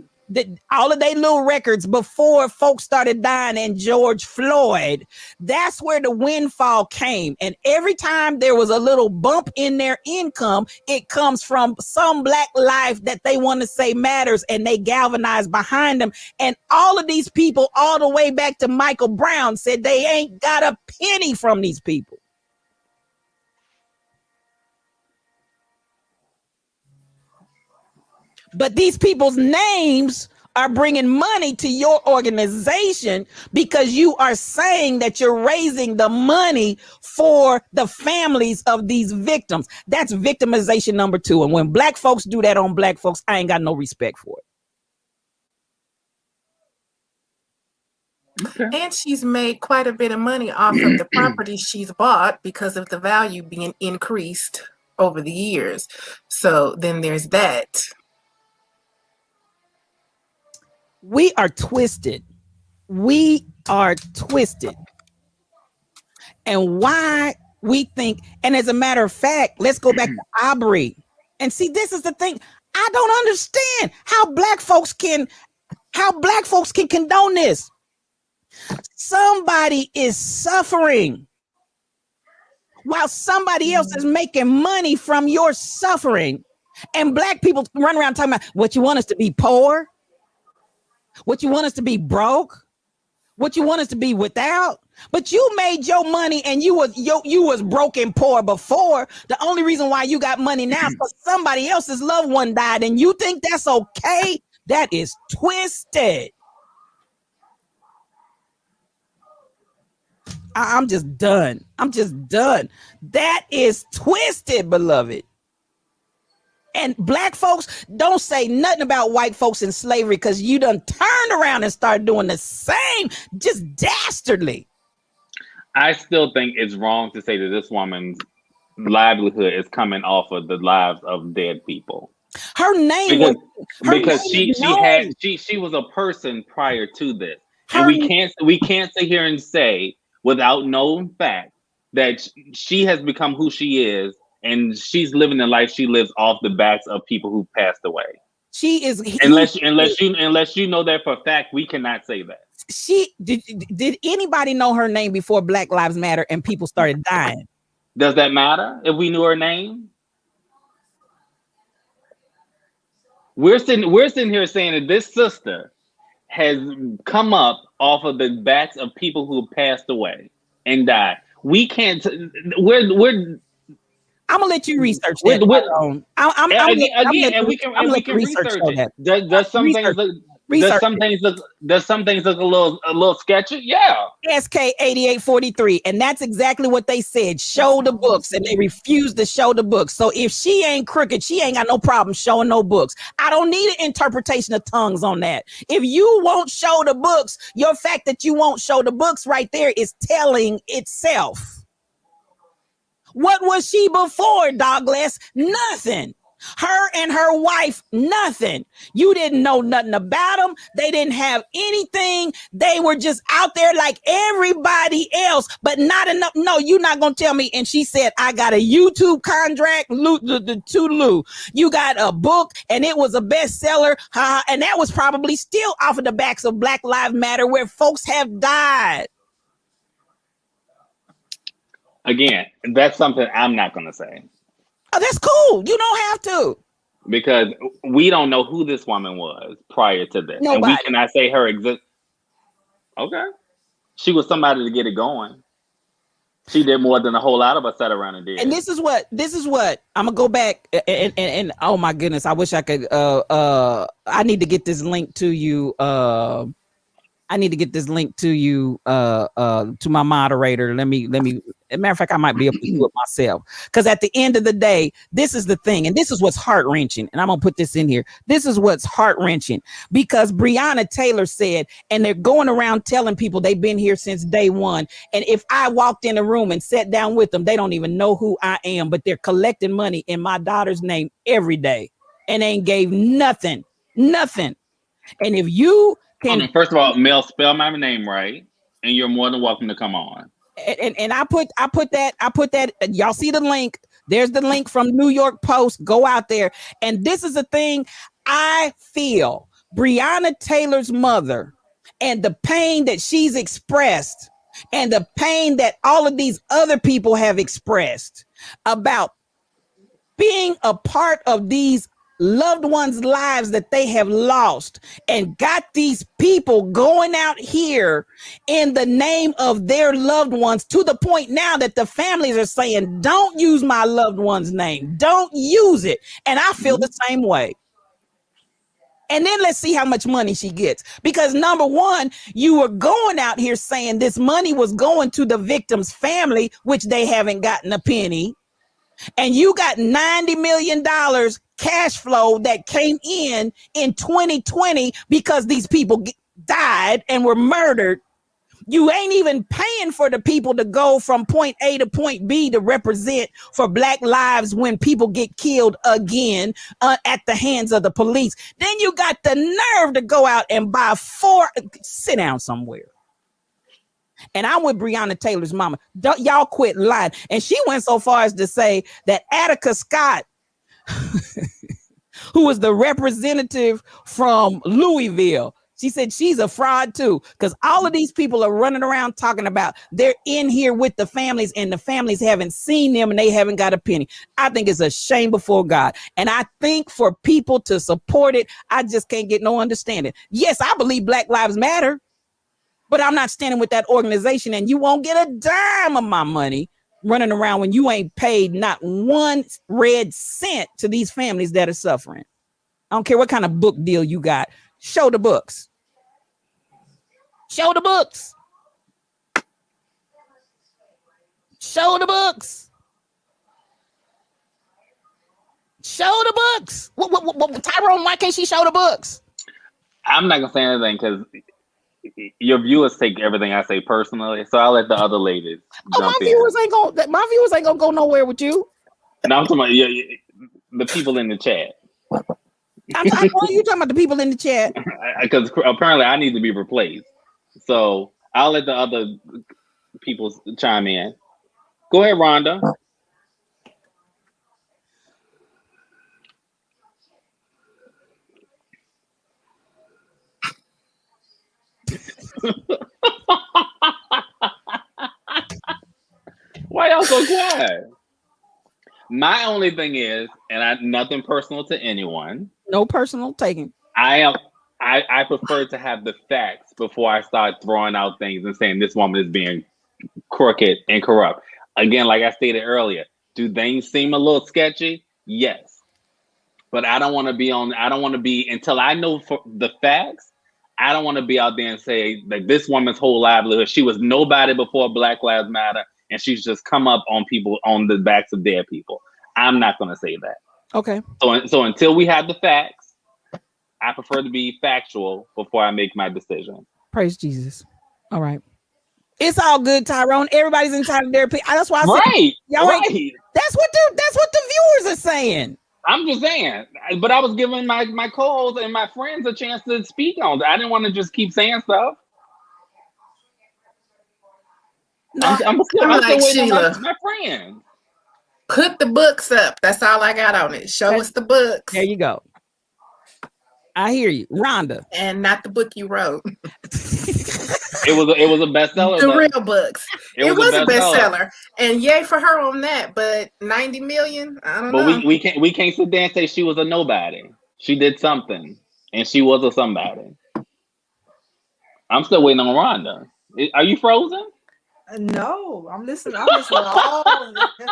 All of their little records before folks started dying and George Floyd. That's where the windfall came. And every time there was a little bump in their income, it comes from some Black life that they want to say matters, and they galvanize behind them. And all of these people, all the way back to Michael Brown, said they ain't got a penny from these people. But these people's names are bringing money to your organization because you are saying that you're raising the money for the families of these victims. That's victimization number 2. And when Black folks do that on Black folks, I ain't got no respect for it. Okay. And she's made quite a bit of money off of the property she's bought because of the value being increased over the years. So then there's that. We are twisted. We are twisted. And why we think, and as a matter of fact, let's go back to Aubrey and see, this is the thing. I don't understand how Black folks can condone this. Somebody is suffering while somebody else is making money from your suffering. And Black people run around talking about, what, you want us to be poor? What, you want us to be broke? What, you want us to be without? But you made your money and you was broke and poor before. The only reason why you got money now is because somebody else's loved one died, and you think that's okay? That is twisted. I'm just done. That is twisted, beloved. And Black folks, don't say nothing about white folks in slavery, because you done turned around and started doing the same, just dastardly. I still think it's wrong to say that this woman's livelihood is coming off of the lives of dead people. Her name because she was a person prior to this. And we can't sit here and say without no fact that she has become who she is, and she's living the life she lives off the backs of people who passed away. She is unless you know that for a fact, we cannot say that. Did anybody know her name before Black Lives Matter and people started dying? Does that matter if we knew her name? We're sitting here saying that this sister has come up off of the backs of people who passed away and died. We can't. I'm gonna let you research that. We can research it. Does some things look a little sketchy? Yeah. SK 8843, and that's exactly what they said. Show the books, and they refused to show the books. So if she ain't crooked, she ain't got no problem showing no books. I don't need an interpretation of tongues on that. If you won't show the books, your fact that you won't show the books right there is telling itself. What was she before, Douglas? Nothing. Her and her wife, nothing. You didn't know nothing about them. They didn't have anything. They were just out there like everybody else, but not enough. No, you're not going to tell me. And she said, I got a YouTube contract, to Lou. You got a book, and it was a bestseller. And that was probably still off of the backs of Black Lives Matter, where folks have died. Again, that's something I'm not going to say. Oh, that's cool. You don't have to. Because we don't know who this woman was prior to this. Nobody. And we cannot say her exist. Okay. She was somebody to get it going. She did more than a whole lot of us sat around and did. And this is what I'm gonna go back and oh my goodness, I wish I could I need to get this link to you. I I need to get this link to you, to my moderator. Let me, as a matter of fact, I might be able to do it myself. Because at the end of the day, this is the thing. And this is what's heart wrenching. And I'm going to put this in here. This is what's heart wrenching because Breonna Taylor said, and they're going around telling people they've been here since day one. And if I walked in a room and sat down with them, they don't even know who I am, but they're collecting money in my daughter's name every day and ain't gave nothing. And if you can, first of all, Mel, spell my name right, and you're more than welcome to come on. And I put that. Y'all see the link? There's the link from New York Post. Go out there. And this is the thing I feel: Breonna Taylor's mother and the pain that she's expressed, and the pain that all of these other people have expressed about being a part of these loved ones' lives that they have lost, and got these people going out here in the name of their loved ones, to the point now that the families are saying, don't use my loved one's name, don't use it. And I feel the same way. And then let's see how much money she gets. Because number one, you were going out here saying this money was going to the victim's family, which they haven't gotten a penny. And you got $90 million cash flow that came in 2020 because these people died and were murdered. You ain't even paying for the people to go from point A to point B to represent for Black lives when people get killed again at the hands of the police. Then you got the nerve to go out and buy sit down somewhere. And I'm with Breonna Taylor's mama. Don't y'all quit lying. And she went so far as to say that Attica Scott, who was the representative from Louisville, she said she's a fraud too, because all of these people are running around talking about they're in here with the families, and the families haven't seen them and they haven't got a penny. I think it's a shame before God. And I think for people to support it, I just can't get no understanding. Yes, I believe Black Lives Matter, but I'm not standing with that organization, and you won't get a dime of my money running around when you ain't paid not one red cent to these families that are suffering. I don't care what kind of book deal you got. Show the books. Show the books. Show the books. Show the books. Tyrone, why can't she show the books? I'm not gonna say anything because your viewers take everything I say personally, so I'll let the other ladies jump in. My viewers ain't gonna go nowhere with you. And I'm talking about the people in the chat. I know you talking about the people in the chat. Because apparently I need to be replaced. So I'll let the other people chime in. Go ahead, Rhonda. Why y'all so quiet? My only thing is, and nothing personal to anyone. No personal taking. I prefer to have the facts before I start throwing out things and saying this woman is being crooked and corrupt. Again, like I stated earlier, do things seem a little sketchy? Yes. But I don't want to be until I know for the facts. I don't want to be out there and say that this woman's whole livelihood, she was nobody before Black Lives Matter, and she's just come up on people on the backs of their people. I'm not going to say that. Okay. So until we have the facts, I prefer to be factual before I make my decision. Praise Jesus. All right. It's all good, Tyrone. Everybody's entitled to their opinion. That's why I said, right. That's what the viewers are saying. I'm just saying, but I was giving my co-hosts and my friends a chance to speak on that. I didn't want to just keep saying stuff. No, I'm still waiting on my friends. Put the books up. That's all I got on it. Show us the books. There you go. I hear you, Rhonda. And not the book you wrote. It was a bestseller. The real books. It was a bestseller. And yay for her on that. But 90 million, I don't know. But we can't sit there and say she was a nobody. She did something, and she was a somebody. I'm still waiting on Rhonda. Are you frozen? No, I'm listening. I'm listening to all of it.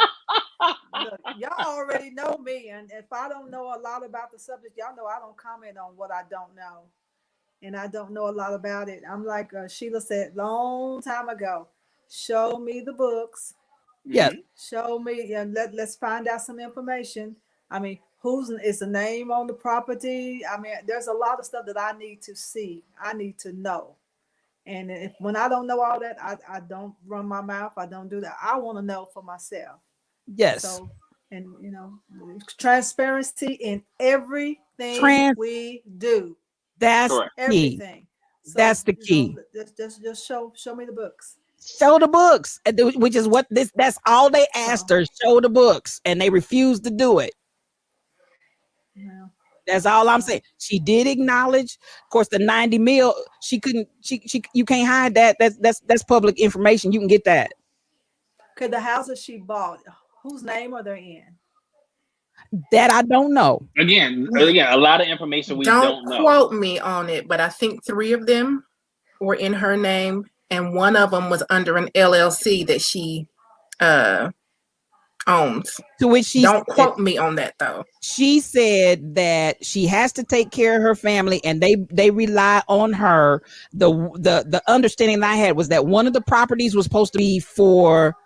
Look, y'all already know me, and if I don't know a lot about the subject, y'all know I don't comment on what I don't know. and I don't know a lot about it. I'm like Sheila said long time ago, show me the books. Yeah. Show me, yeah, let's find out some information. I mean, who's is the name on the property? I mean, there's a lot of stuff that I need to see. I need to know. And if when I don't know all that, I don't run my mouth. I don't do that. I want to know for myself. Yes. So, and transparency in everything we do. That's everything. So, that's the key. Just show me the books. Show the books, which is what that's all they asked her. Show the books, and they refused to do it. Yeah. That's all I'm saying. She did acknowledge, of course, the 90 mil. She couldn't. She you can't hide that. That's public information. You can get that. Okay, the houses she bought, whose name are they in? That I don't know. Again, a lot of information we don't know. Don't quote me on it, but I think 3 of them were in her name, and one of them was under an LLC that she owns. To which she don't quote me on that though. She said that she has to take care of her family, and they rely on her. The understanding that I had was that one of the properties was supposed to be for.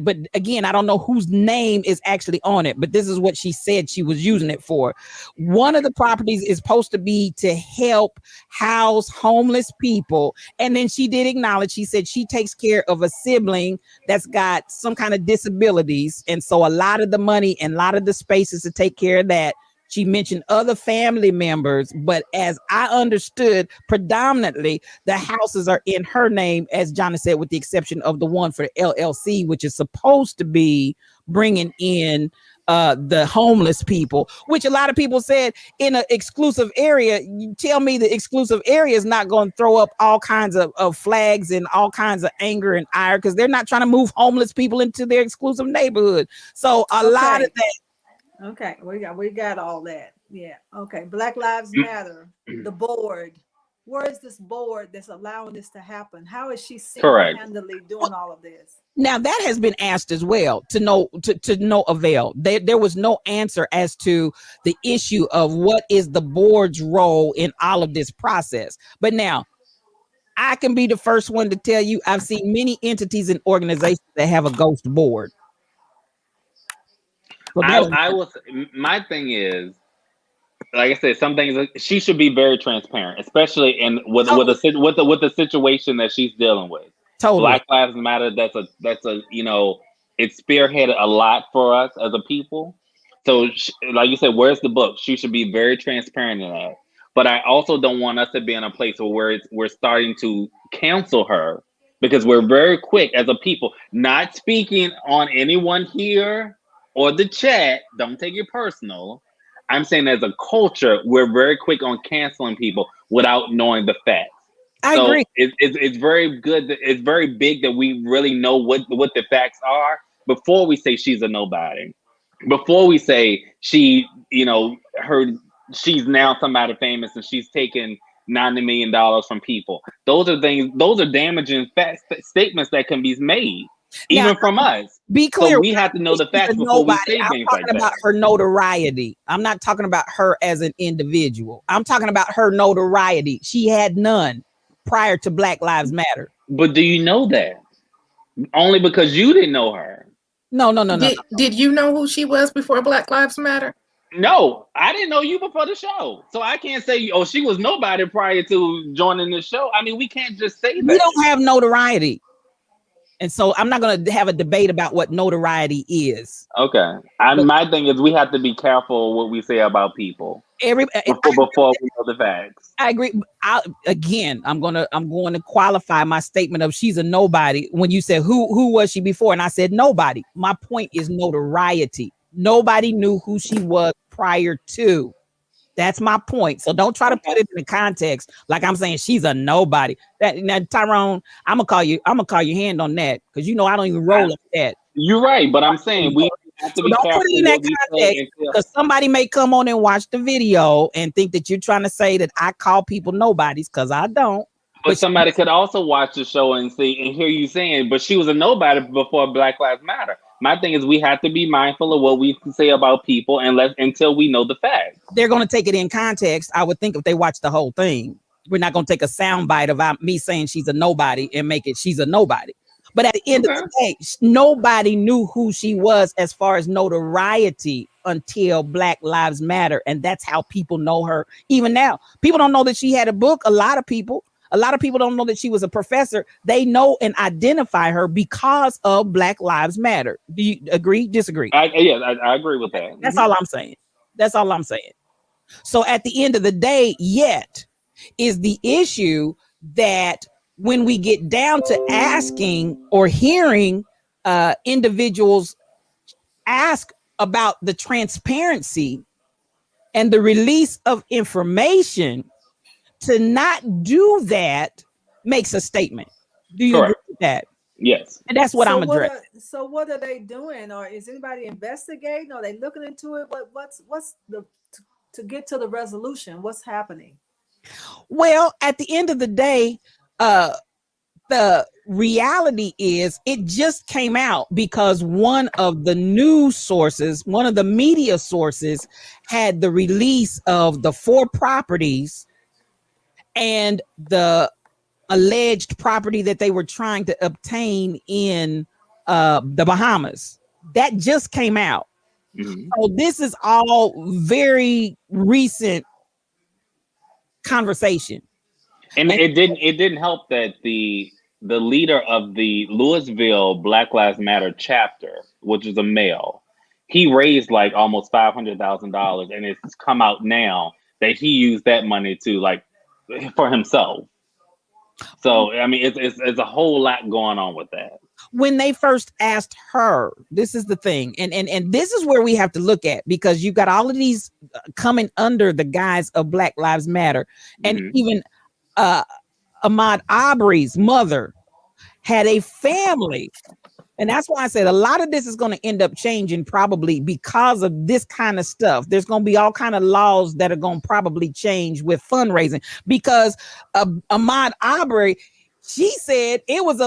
But again, I don't know whose name is actually on it, but this is what she said she was using it for. One of the properties is supposed to be to help house homeless people. And then she did acknowledge, she said she takes care of a sibling that's got some kind of disabilities. And so a lot of the money and a lot of the spaces to take care of that. She mentioned other family members, but as I understood, predominantly the houses are in her name, as Johnny said, with the exception of the one for LLC, which is supposed to be bringing in the homeless people, which a lot of people said in an exclusive area. You tell me the exclusive area is not going to throw up all kinds of flags and all kinds of anger and ire because they're not trying to move homeless people into their exclusive neighborhood. So a lot of that. Okay, we got all that. Yeah. Okay. Black Lives Matter. The board. Where is this board that's allowing this to happen? How is she single-handedly doing all of this? Now that has been asked as well to no avail. There was no answer as to the issue of what is the board's role in all of this process. But now I can be the first one to tell you I've seen many entities and organizations that have a ghost board. My thing is, like I said, some things she should be very transparent, especially with the situation that she's dealing with. Totally. Black Lives Matter. That's a it spearheaded a lot for us as a people. So, like you said, where's the book? She should be very transparent in that. But I also don't want us to be in a place where we're starting to cancel her because we're very quick as a people, not speaking on anyone here. Or the chat, don't take it personal. I'm saying as a culture, we're very quick on canceling people without knowing the facts. I agree. It's very good. It's very big that we really know what the facts are before we say she's a nobody. Before we say she's now somebody famous and she's taking $90 million from people. Those are damaging statements that can be made. Even from us. Be clear. So we have to know the facts before we say things like that. I'm talking about her notoriety. I'm not talking about her as an individual. I'm talking about her notoriety. She had none prior to Black Lives Matter. But do you know that? Only because you didn't know her. No. Did you know who she was before Black Lives Matter? No, I didn't know you before the show. So I can't say, she was nobody prior to joining the show. I mean, we can't just say that. We don't have notoriety. And so I'm not going to have a debate about what notoriety is. Okay. My thing is we have to be careful what we say about people before we know the facts. I agree. I'm going to qualify my statement of she's a nobody. When you said who was she before? And I said nobody. My point is notoriety. Nobody knew who she was prior to. That's my point. So don't try to put it in the context like I'm saying she's a nobody. Now, Tyrone, I'm gonna call your hand on that because I don't even roll like that. You're right, but I'm saying we have to be careful. Don't put it in that context because somebody may come on and watch the video and think that you're trying to say that I call people nobodies because I don't. But somebody could also watch the show and hear you saying, but she was a nobody before Black Lives Matter. My thing is we have to be mindful of what we say about people until we know the facts. They're going to take it in context, I would think, if they watch the whole thing. We're not going to take a sound bite of me saying she's a nobody and make it she's a nobody. But at the end of the day, nobody knew who she was as far as notoriety until Black Lives Matter. And that's how people know her. Even now, people don't know that she had a book. A lot of people don't know that she was a professor. They know and identify her because of Black Lives Matter. Do you agree? Disagree? I agree with that. That's all I'm saying. That's all I'm saying. So at the end of the day, yet is the issue that when we get down to asking or hearing individuals ask about the transparency and the release of information, to not do that makes a statement. Do you agree with that? Yes. And that's what I'm addressing. So what are they doing? Or is anybody investigating? Are they looking into it? What's the to get to the resolution? What's happening? Well, at the end of the day, the reality is it just came out because one of the news sources, one of the media sources, had the release of the 4 properties and the alleged property that they were trying to obtain in the Bahamas. That just came out. Mm-hmm. So this is all very recent conversation. And it didn't help that the leader of the Louisville Black Lives Matter chapter, which is a male, he raised like almost $500,000, and it's come out now that he used that money to for himself. So I mean, it's a whole lot going on with that. When they first asked her, this is the thing, and this is where we have to look at, because you've got all of these coming under the guise of Black Lives Matter, and mm-hmm. even Ahmaud Arbery's mother had a family. And that's why I said a lot of this is going to end up changing, probably because of this kind of stuff. There's going to be all kind of laws that are going to probably change with fundraising, because Ahmaud Arbery, she said it was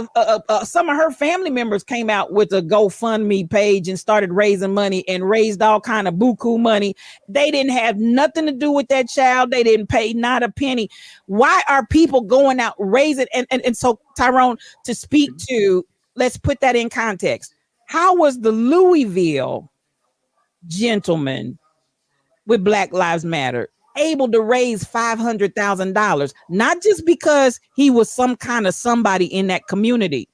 some of her family members came out with a GoFundMe page and started raising money and raised all kind of buku money. They didn't have nothing to do with that child. They didn't pay not a penny. Why are people going out raising? And so, Tyrone, to speak to, let's put that in context. How was the Louisville gentleman with Black Lives Matter able to raise $500,000? Not just because he was some kind of somebody in that community.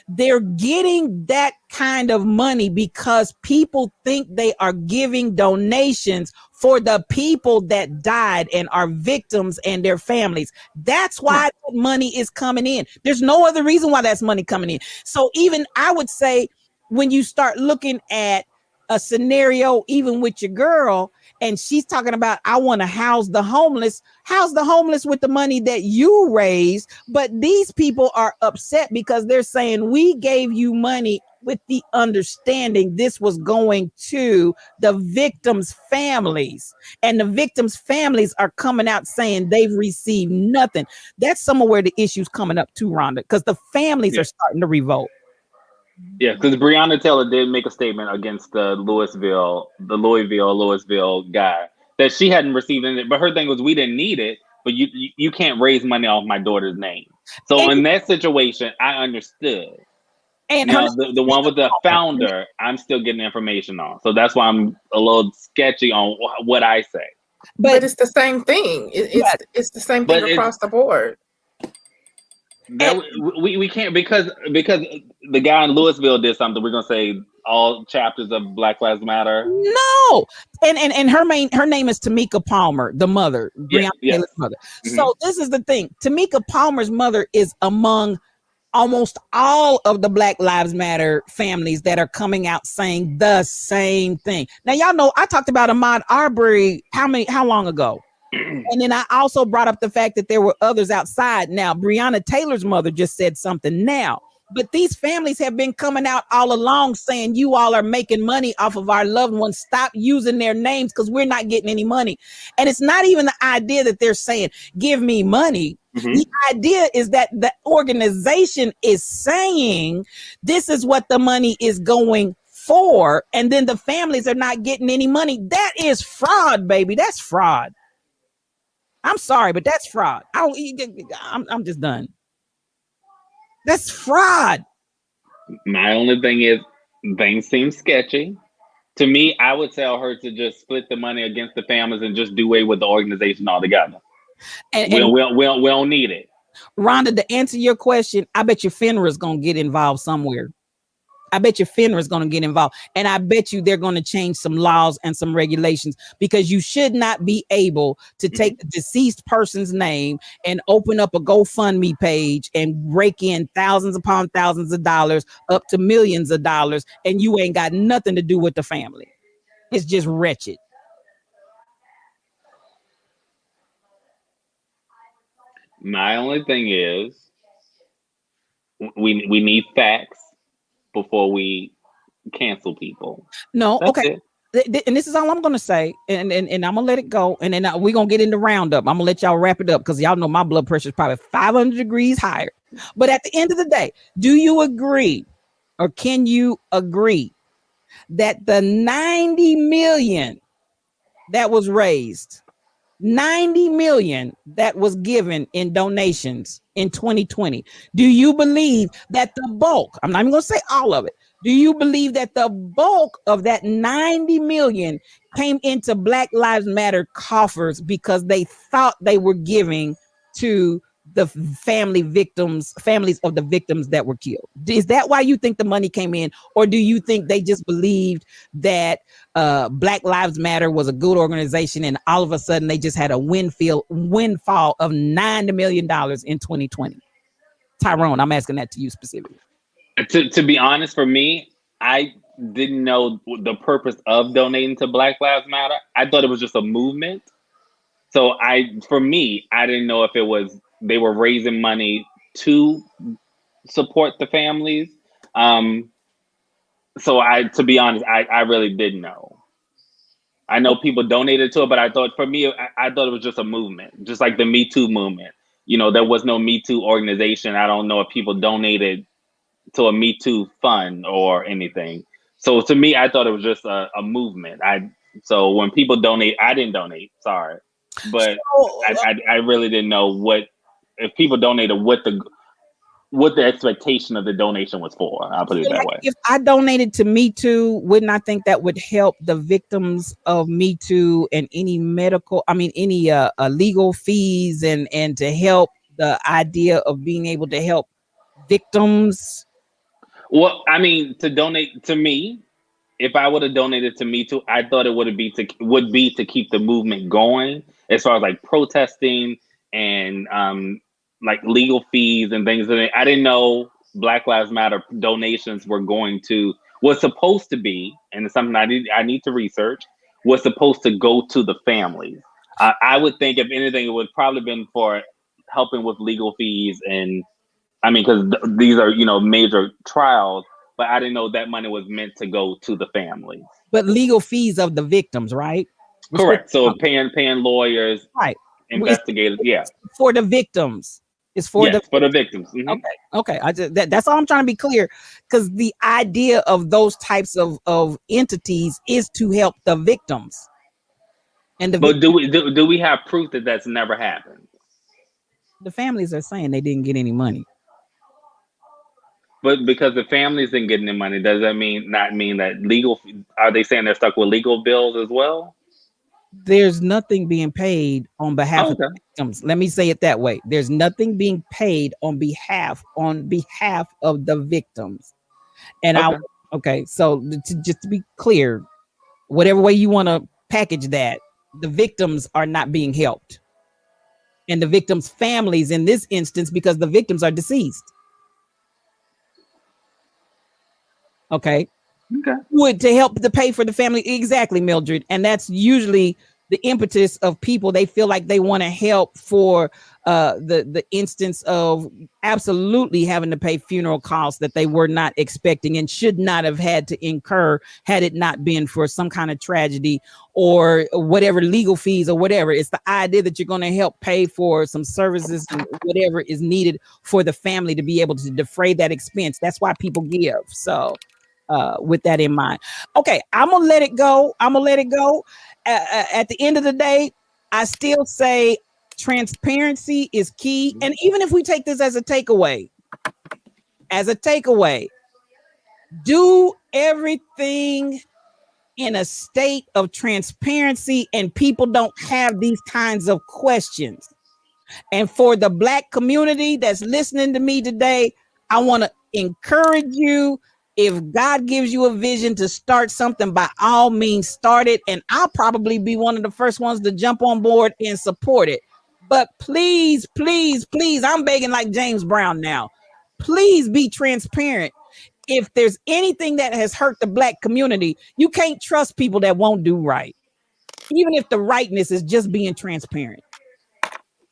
They're getting that kind of money because people think they are giving donations for the people that died and are victims and their families. That's why that money is coming in. There's no other reason why that's money coming in. So even I would say, when you start looking at a scenario, even with your girl, and she's talking about, I want to house the homeless with the money that you raised. But these people are upset because they're saying, we gave you money with the understanding this was going to the victims' families, and the victims' families are coming out saying they've received nothing. That's somewhere where the issue's coming up too, Rhonda, because the families are starting to revolt. Yeah, because Breonna Taylor did make a statement against the Louisville guy that she hadn't received it, but her thing was, we didn't need it, but you can't raise money off my daughter's name. So in that situation, I understood. And now the one with the founder, I'm still getting information on, so that's why I'm a little sketchy on what I say. But it's the same thing. It's the same thing across the board. That we can't, because the guy in Louisville did something. We're gonna say all chapters of Black Lives Matter. No, and her name is Tamika Palmer, the mother, Breonna Taylor's mother. Mm-hmm. So this is the thing: Tamika Palmer's mother is among almost all of the Black Lives Matter families that are coming out saying the same thing. Now, y'all know I talked about Ahmaud Arbery how long ago? And then I also brought up the fact that there were others outside. Now, Breonna Taylor's mother just said something now, but these families have been coming out all along saying, you all are making money off of our loved ones. Stop using their names because we're not getting any money. And it's not even the idea that they're saying, give me money. Mm-hmm. The idea is that the organization is saying this is what the money is going for. And then the families are not getting any money. That is fraud, baby. That's fraud. I'm sorry, but that's fraud. I'm just done. That's fraud. My only thing is, things seem sketchy. To me, I would tell her to just split the money against the families and just do away with the organization altogether. And we don't need it. Rhonda, to answer your question, I bet you FINRA is going to get involved somewhere. I bet you FINRA is going to get involved. And I bet you they're going to change some laws and some regulations, because you should not be able to take the deceased person's name and open up a GoFundMe page and rake in thousands upon thousands of dollars up to millions of dollars, and you ain't got nothing to do with the family. It's just wretched. My only thing is, we need facts before we cancel people. No, that's okay. And this is all I'm going to say, and I'm going to let it go, and then we're going to get into roundup. I'm going to let y'all wrap it up, because y'all know my blood pressure is probably 500 degrees higher. But at the end of the day, do you agree, or can you agree, that the 90 million that was raised, 90 million that was given in donations in 2020, do you believe that the bulk, I'm not even going to say all of it, do you believe that the bulk of that 90 million came into Black Lives Matter coffers because they thought they were giving to the families of the victims that were killed? Is that why you think the money came in? Or do you think they just believed that Black Lives Matter was a good organization, and all of a sudden they just had a windfall of $90 million in 2020? Tyrone, I'm asking that to you specifically. To be honest, for me, I didn't know the purpose of donating to Black Lives Matter. I thought it was just a movement. So for me, I didn't know if it was they were raising money to support the families. So to be honest, I really didn't know. I know people donated to it, but I thought, for me, I thought it was just a movement, just like the Me Too movement. You know, there was no Me Too organization. I don't know if people donated to a Me Too fund or anything. So to me, I thought it was just a movement. So when people donate, I didn't donate, sorry. But I really didn't know if people donated, what the expectation of the donation was for. I'll put it that way. If I donated to Me Too, wouldn't I think that would help the victims of Me Too and any legal fees and to help the idea of being able to help victims? Well, I mean, to donate to me, if I would have donated to Me Too, I thought it would be to keep the movement going, as far as like protesting and like legal fees and things. I didn't know Black Lives Matter donations was supposed to be, and it's something I need to research, was supposed to go to the families. I would think, if anything, it would probably been for helping with legal fees, and I mean, because these are, major trials, but I didn't know that money was meant to go to the families. But legal fees of the victims, right? Correct. So paying lawyers, right? Investigators, for the victims. It's for the victims. Mm-hmm. Okay. That's all I'm trying to be clear, because the idea of those types of entities is to help the victims. But do we have proof that that's never happened? The families are saying they didn't get any money. But because the families didn't get any money, does that not mean that are they saying they're stuck with legal bills as well? There's nothing being paid on behalf of the victims. Let me say it that way. There's nothing being paid on behalf of the victims. And so just to be clear, whatever way you want to package that, the victims are not being helped. And the victims' families in this instance, because the victims are deceased. Okay. Would to help to pay for the family. Exactly, Mildred. And that's usually the impetus of people. They feel like they want to help for the instance of absolutely having to pay funeral costs that they were not expecting and should not have had to incur had it not been for some kind of tragedy or whatever, legal fees or whatever. It's the idea that you're going to help pay for some services and whatever is needed for the family to be able to defray that expense. That's why people give. So with that in mind. Okay, I'm gonna let it go. At the end of the day, I still say Transparency is key. And even if we take this as a takeaway, do everything in a state of transparency, and people don't have these kinds of questions. And for the Black community that's listening to me today, I want to encourage you. If God gives you a vision to start something, by all means, start it. And I'll probably be one of the first ones to jump on board and support it. But please, please, please, I'm begging like James Brown now. Please be transparent. If there's anything that has hurt the Black community, you can't trust people that won't do right, even if the rightness is just being transparent.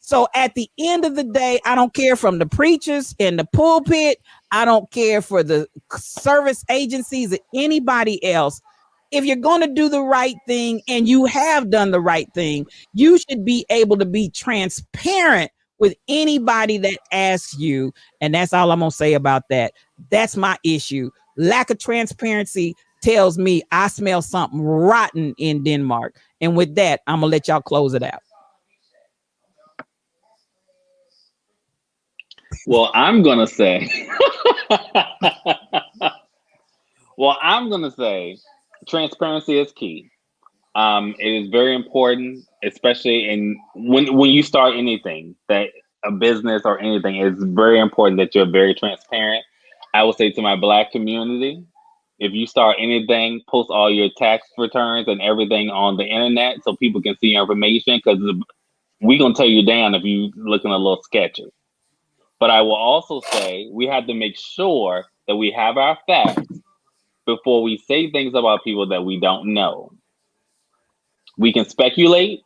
So at the end of the day, I don't care from the preachers in the pulpit. I don't care for the service agencies or anybody else. If you're going to do the right thing and you have done the right thing, you should be able to be transparent with anybody that asks you. And that's all I'm going to say about that. That's my issue. Lack of transparency tells me I smell something rotten in Denmark. And with that, I'm going to let y'all close it out. Well, I'm going to say, transparency is key. It is very important, especially when you start anything, that a business or anything, it's very important that you're very transparent. I would say to my Black community, if you start anything, post all your tax returns and everything on the internet so people can see your information, because we're going to tear you down if you're looking a little sketchy. But I will also say we have to make sure that we have our facts before we say things about people that we don't know. We can speculate,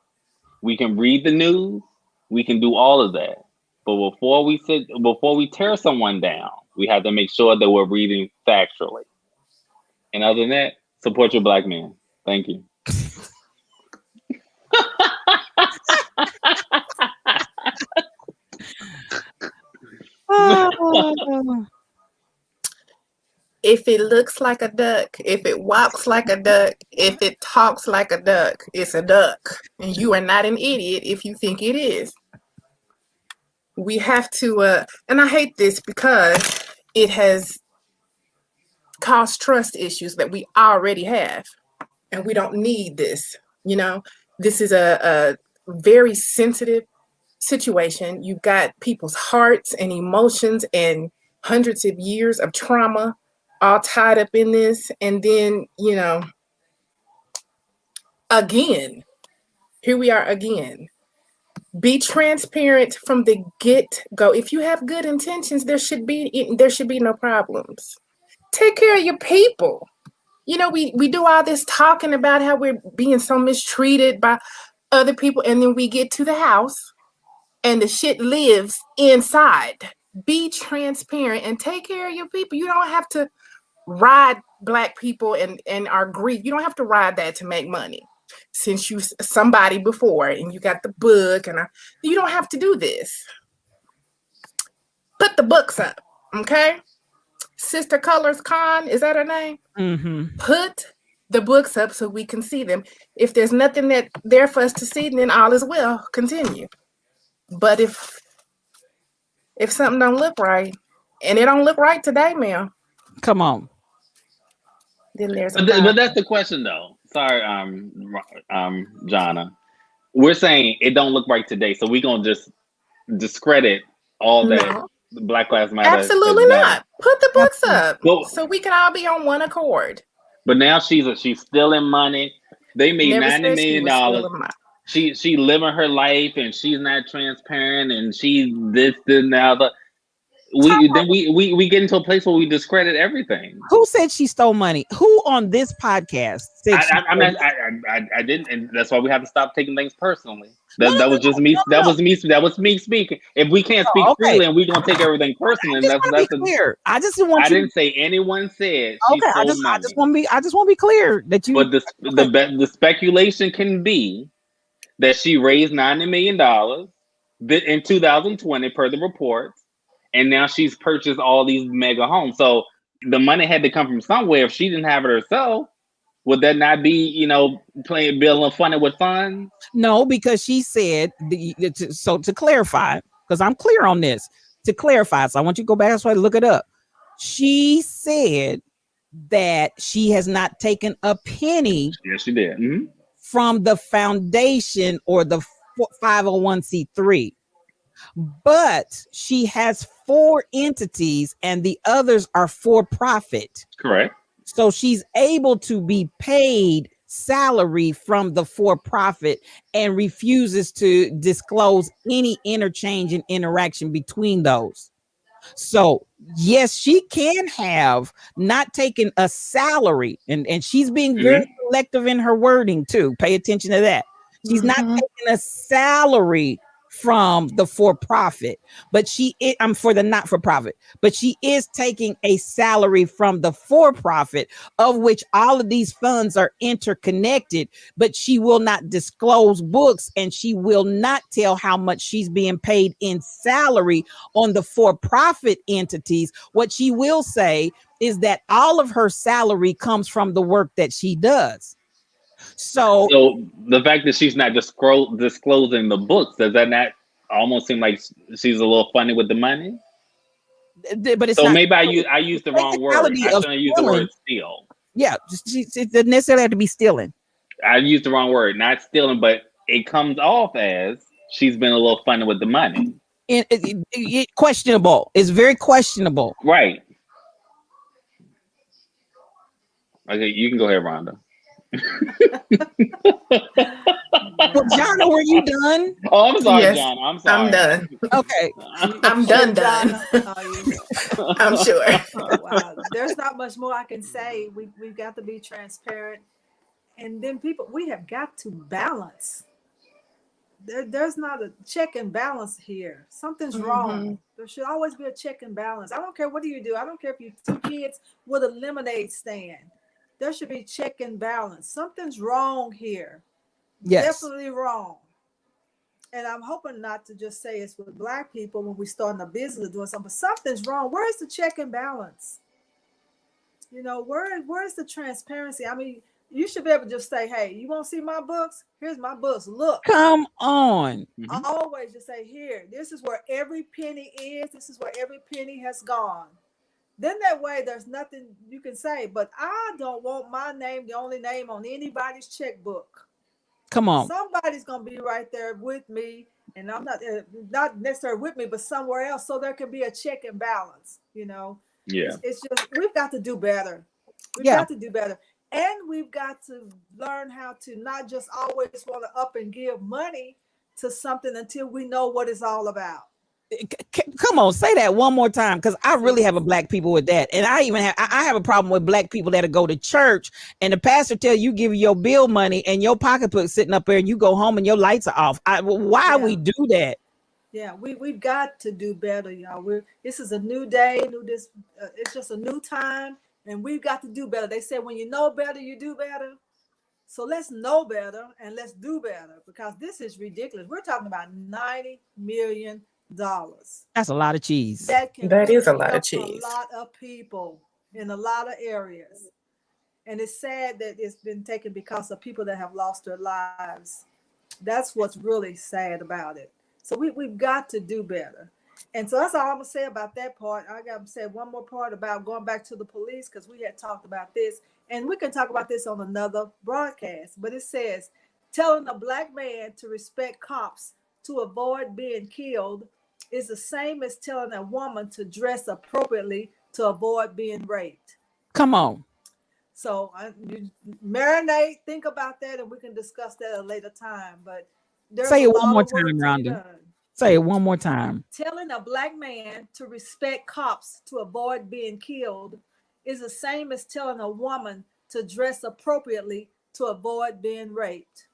we can read the news, we can do all of that. But before we tear someone down, we have to make sure that we're reading factually. And other than that, support your Black man. Thank you. If it looks like a duck, if it walks like a duck, if it talks like a duck, it's a duck. And you are not an idiot if you think it is. We have to, and I hate this because it has caused trust issues that we already have. And we don't need this. You know, this is a very sensitive situation. You've got people's hearts and emotions and hundreds of years of trauma all tied up in this. And then, you know, again, here we are again. Be transparent from the get-go. If you have good intentions, there should be no problems. Take care of your people. You know, we do all this talking about how we're being so mistreated by other people, and then we get to the house and the shit lives inside. Be transparent and take care of your people. You don't have to ride Black people and our grief. You don't have to ride that to make money. Since you somebody before and you got the book and you don't have to do this. Put the books up, okay? Sister Colors Con, is that her name? Mm-hmm. Put the books up so we can see them. If there's nothing there for us to see, then all is well. Continue. But if something don't look right, and it don't look right today, ma'am. Come on. Then there's but that's the question, though. Sorry, Jonna. We're saying it don't look right today, so we're gonna just discredit all that Black Lives Matter. Absolutely not. Put the books up so we can all be on one accord. But now she's stealing money. They made $90 million. She living her life and she's not transparent and she this now the. We get into a place where we discredit everything. Who said she stole money? Who on this podcast said I didn't, and that's why we have to stop taking things personally. That was just me. That was me speaking. If we can't speak freely and we're gonna take everything personally, that's clear. I didn't say anyone said she stole money. I just want to be clear that you. But the speculation can be that she raised $90 million in 2020 per the reports. And now she's purchased all these mega homes. So the money had to come from somewhere. If she didn't have it herself, Would that not be, playing building funny with funds? No, because she said so to clarify, because I'm clear on this. To clarify, so I want you to go back and look it up. She said that she has not taken a penny. Yes, she did. Mm-hmm. From the foundation or the 501c3, but she has 4 entities and the others are for profit. Correct. So she's able to be paid salary from the for-profit and refuses to disclose any interchange and interaction between those. So yes, she can have not taken a salary, and she's being very selective in her wording too. Pay attention to that. She's not taking a salary from the for-profit, but I'm for the not-for-profit, but she is taking a salary from the for-profit, of which all of these funds are interconnected, but she will not disclose books and she will not tell how much she's being paid in salary on the for-profit entities. What she will say is that all of her salary comes from the work that she does. So the fact that she's not disclosing the books, does that not almost seem like she's a little funny with the money? But it's so not, maybe I used the wrong word. I shouldn't use the word steal. Yeah, it doesn't necessarily have to be stealing. I used the wrong word, not stealing, but it comes off as she's been a little funny with the money. Questionable. It's very questionable. Right. Okay, you can go ahead, Rhonda. Well, Jonna, were you done? Oh, I'm sorry, Yes, Jonna. I'm sorry. I'm done. Okay. I'm done. I'm sure. Oh, wow. There's not much more I can say. We've got to be transparent. And then we have got to balance. There's not a check and balance here. Something's wrong. There should always be a check and balance. I don't care what you do. I don't care if you 2 kids with a lemonade stand. There should be check and balance. Something's wrong here. Yes. Definitely wrong. And I'm hoping not to just say it's with Black people when we start in a business doing something, but something's wrong. Where is the check and balance? Where's the transparency? I mean, you should be able to just say, hey, you want to see my books? Here's my books. Look. Come on. I always just say, here, this is where every penny is. This is where every penny has gone. Then that way there's nothing you can say, but I don't want my name, the only name on anybody's checkbook. Come on. Somebody's going to be right there with me, and I'm not necessarily with me, but somewhere else, so there can be a check and balance, Yeah. It's just, we've got to do better. We've got to do better. And we've got to learn how to not just always want to up and give money to something until we know what it's all about. Come on, say that one more time, because I really have a Black people with that, and I have a problem with Black people that go to church and the pastor tell you give your bill money and your pocketbook sitting up there and you go home and your lights are off. Why we do that? Yeah, we've got to do better, y'all. This is a new day, it's just a new time, and we've got to do better. They said when you know better, you do better. So let's know better and let's do better, because this is ridiculous. We're talking about $90 million. That's a lot of cheese. That is a lot of cheese. A lot of people in a lot of areas. And it's sad that it's been taken because of people that have lost their lives. That's what's really sad about it. So we've got to do better. And so that's all I'm going to say about that part. I got to say one more part about going back to the police, because we had talked about this. And we can talk about this on another broadcast. But it says, telling a Black man to respect cops to avoid being killed is the same as telling a woman to dress appropriately to avoid being raped. Come on. So you marinate, think about that, and we can discuss that at a later time. But say it one more time, Rhonda. Say it one more time. Telling a Black man to respect cops to avoid being killed is the same as telling a woman to dress appropriately to avoid being raped.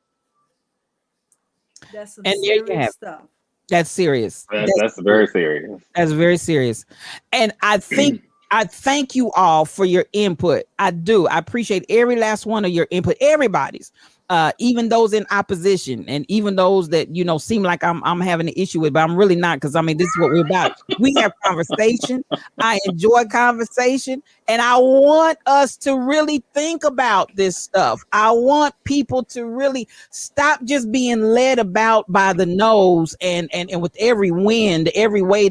That's some serious stuff. That's serious. That's very serious. That's very serious. And I thank you all for your input. I do. I appreciate every last one of your input. Everybody's, even those in opposition, and even those that seem like I'm having an issue with, but I'm really not, because this is what we're about. We have conversation. I enjoy conversation, And I want us to really think about this stuff. I want people to really stop just being led about by the nose and with every wind, every way.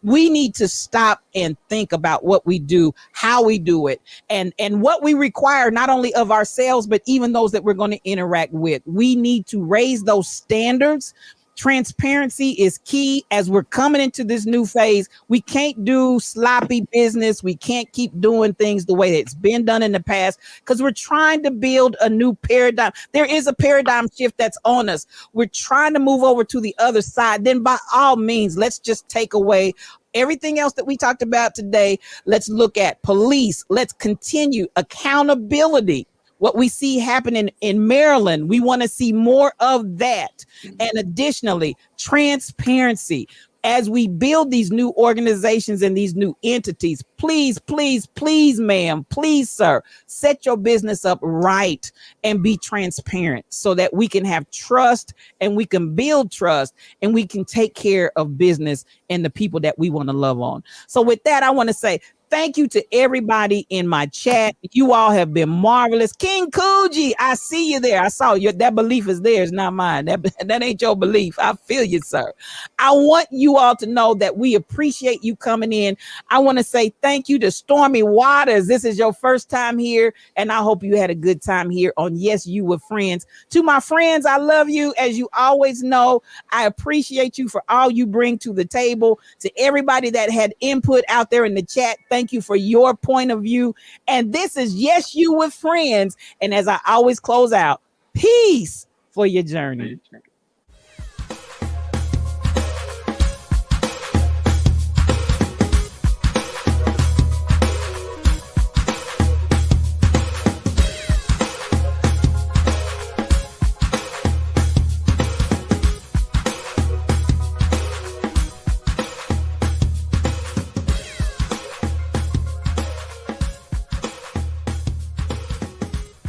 We need to stop and think about what we do, how we do it, and what we require, not only of ourselves, but even those that we're going to interact with. We need to raise those standards. Transparency is key as we're coming into this new phase. We can't do sloppy business. We can't keep doing things the way it's been done in the past, because we're trying to build a new paradigm. There is a paradigm shift that's on us. We're trying to move over to the other side. Then by all means, let's just take away everything else that we talked about today. Let's look at police. Let's continue accountability. What we see happening in Maryland, we want to see more of that. And additionally, transparency. As we build these new organizations and these new entities, please, please, please, ma'am, please, sir, set your business up right and be transparent so that we can have trust and we can build trust and we can take care of business and the people that we want to love on. So with that, I want to say thank you to everybody in my chat. You all have been marvelous. King Coogee, I see you there. I saw you. That belief is theirs, not mine. That ain't your belief. I feel you, sir. I want you all to know that we appreciate you coming in. I want to say thank you to Stormy Waters. This is your first time here, and I hope you had a good time here on Yes, You With Friends. To my friends, I love you. As you always know, I appreciate you for all you bring to the table. To everybody that had input out there in the chat, thank you for your point of view. And this is Yes, You With Friends. And as I always close out, peace for your journey.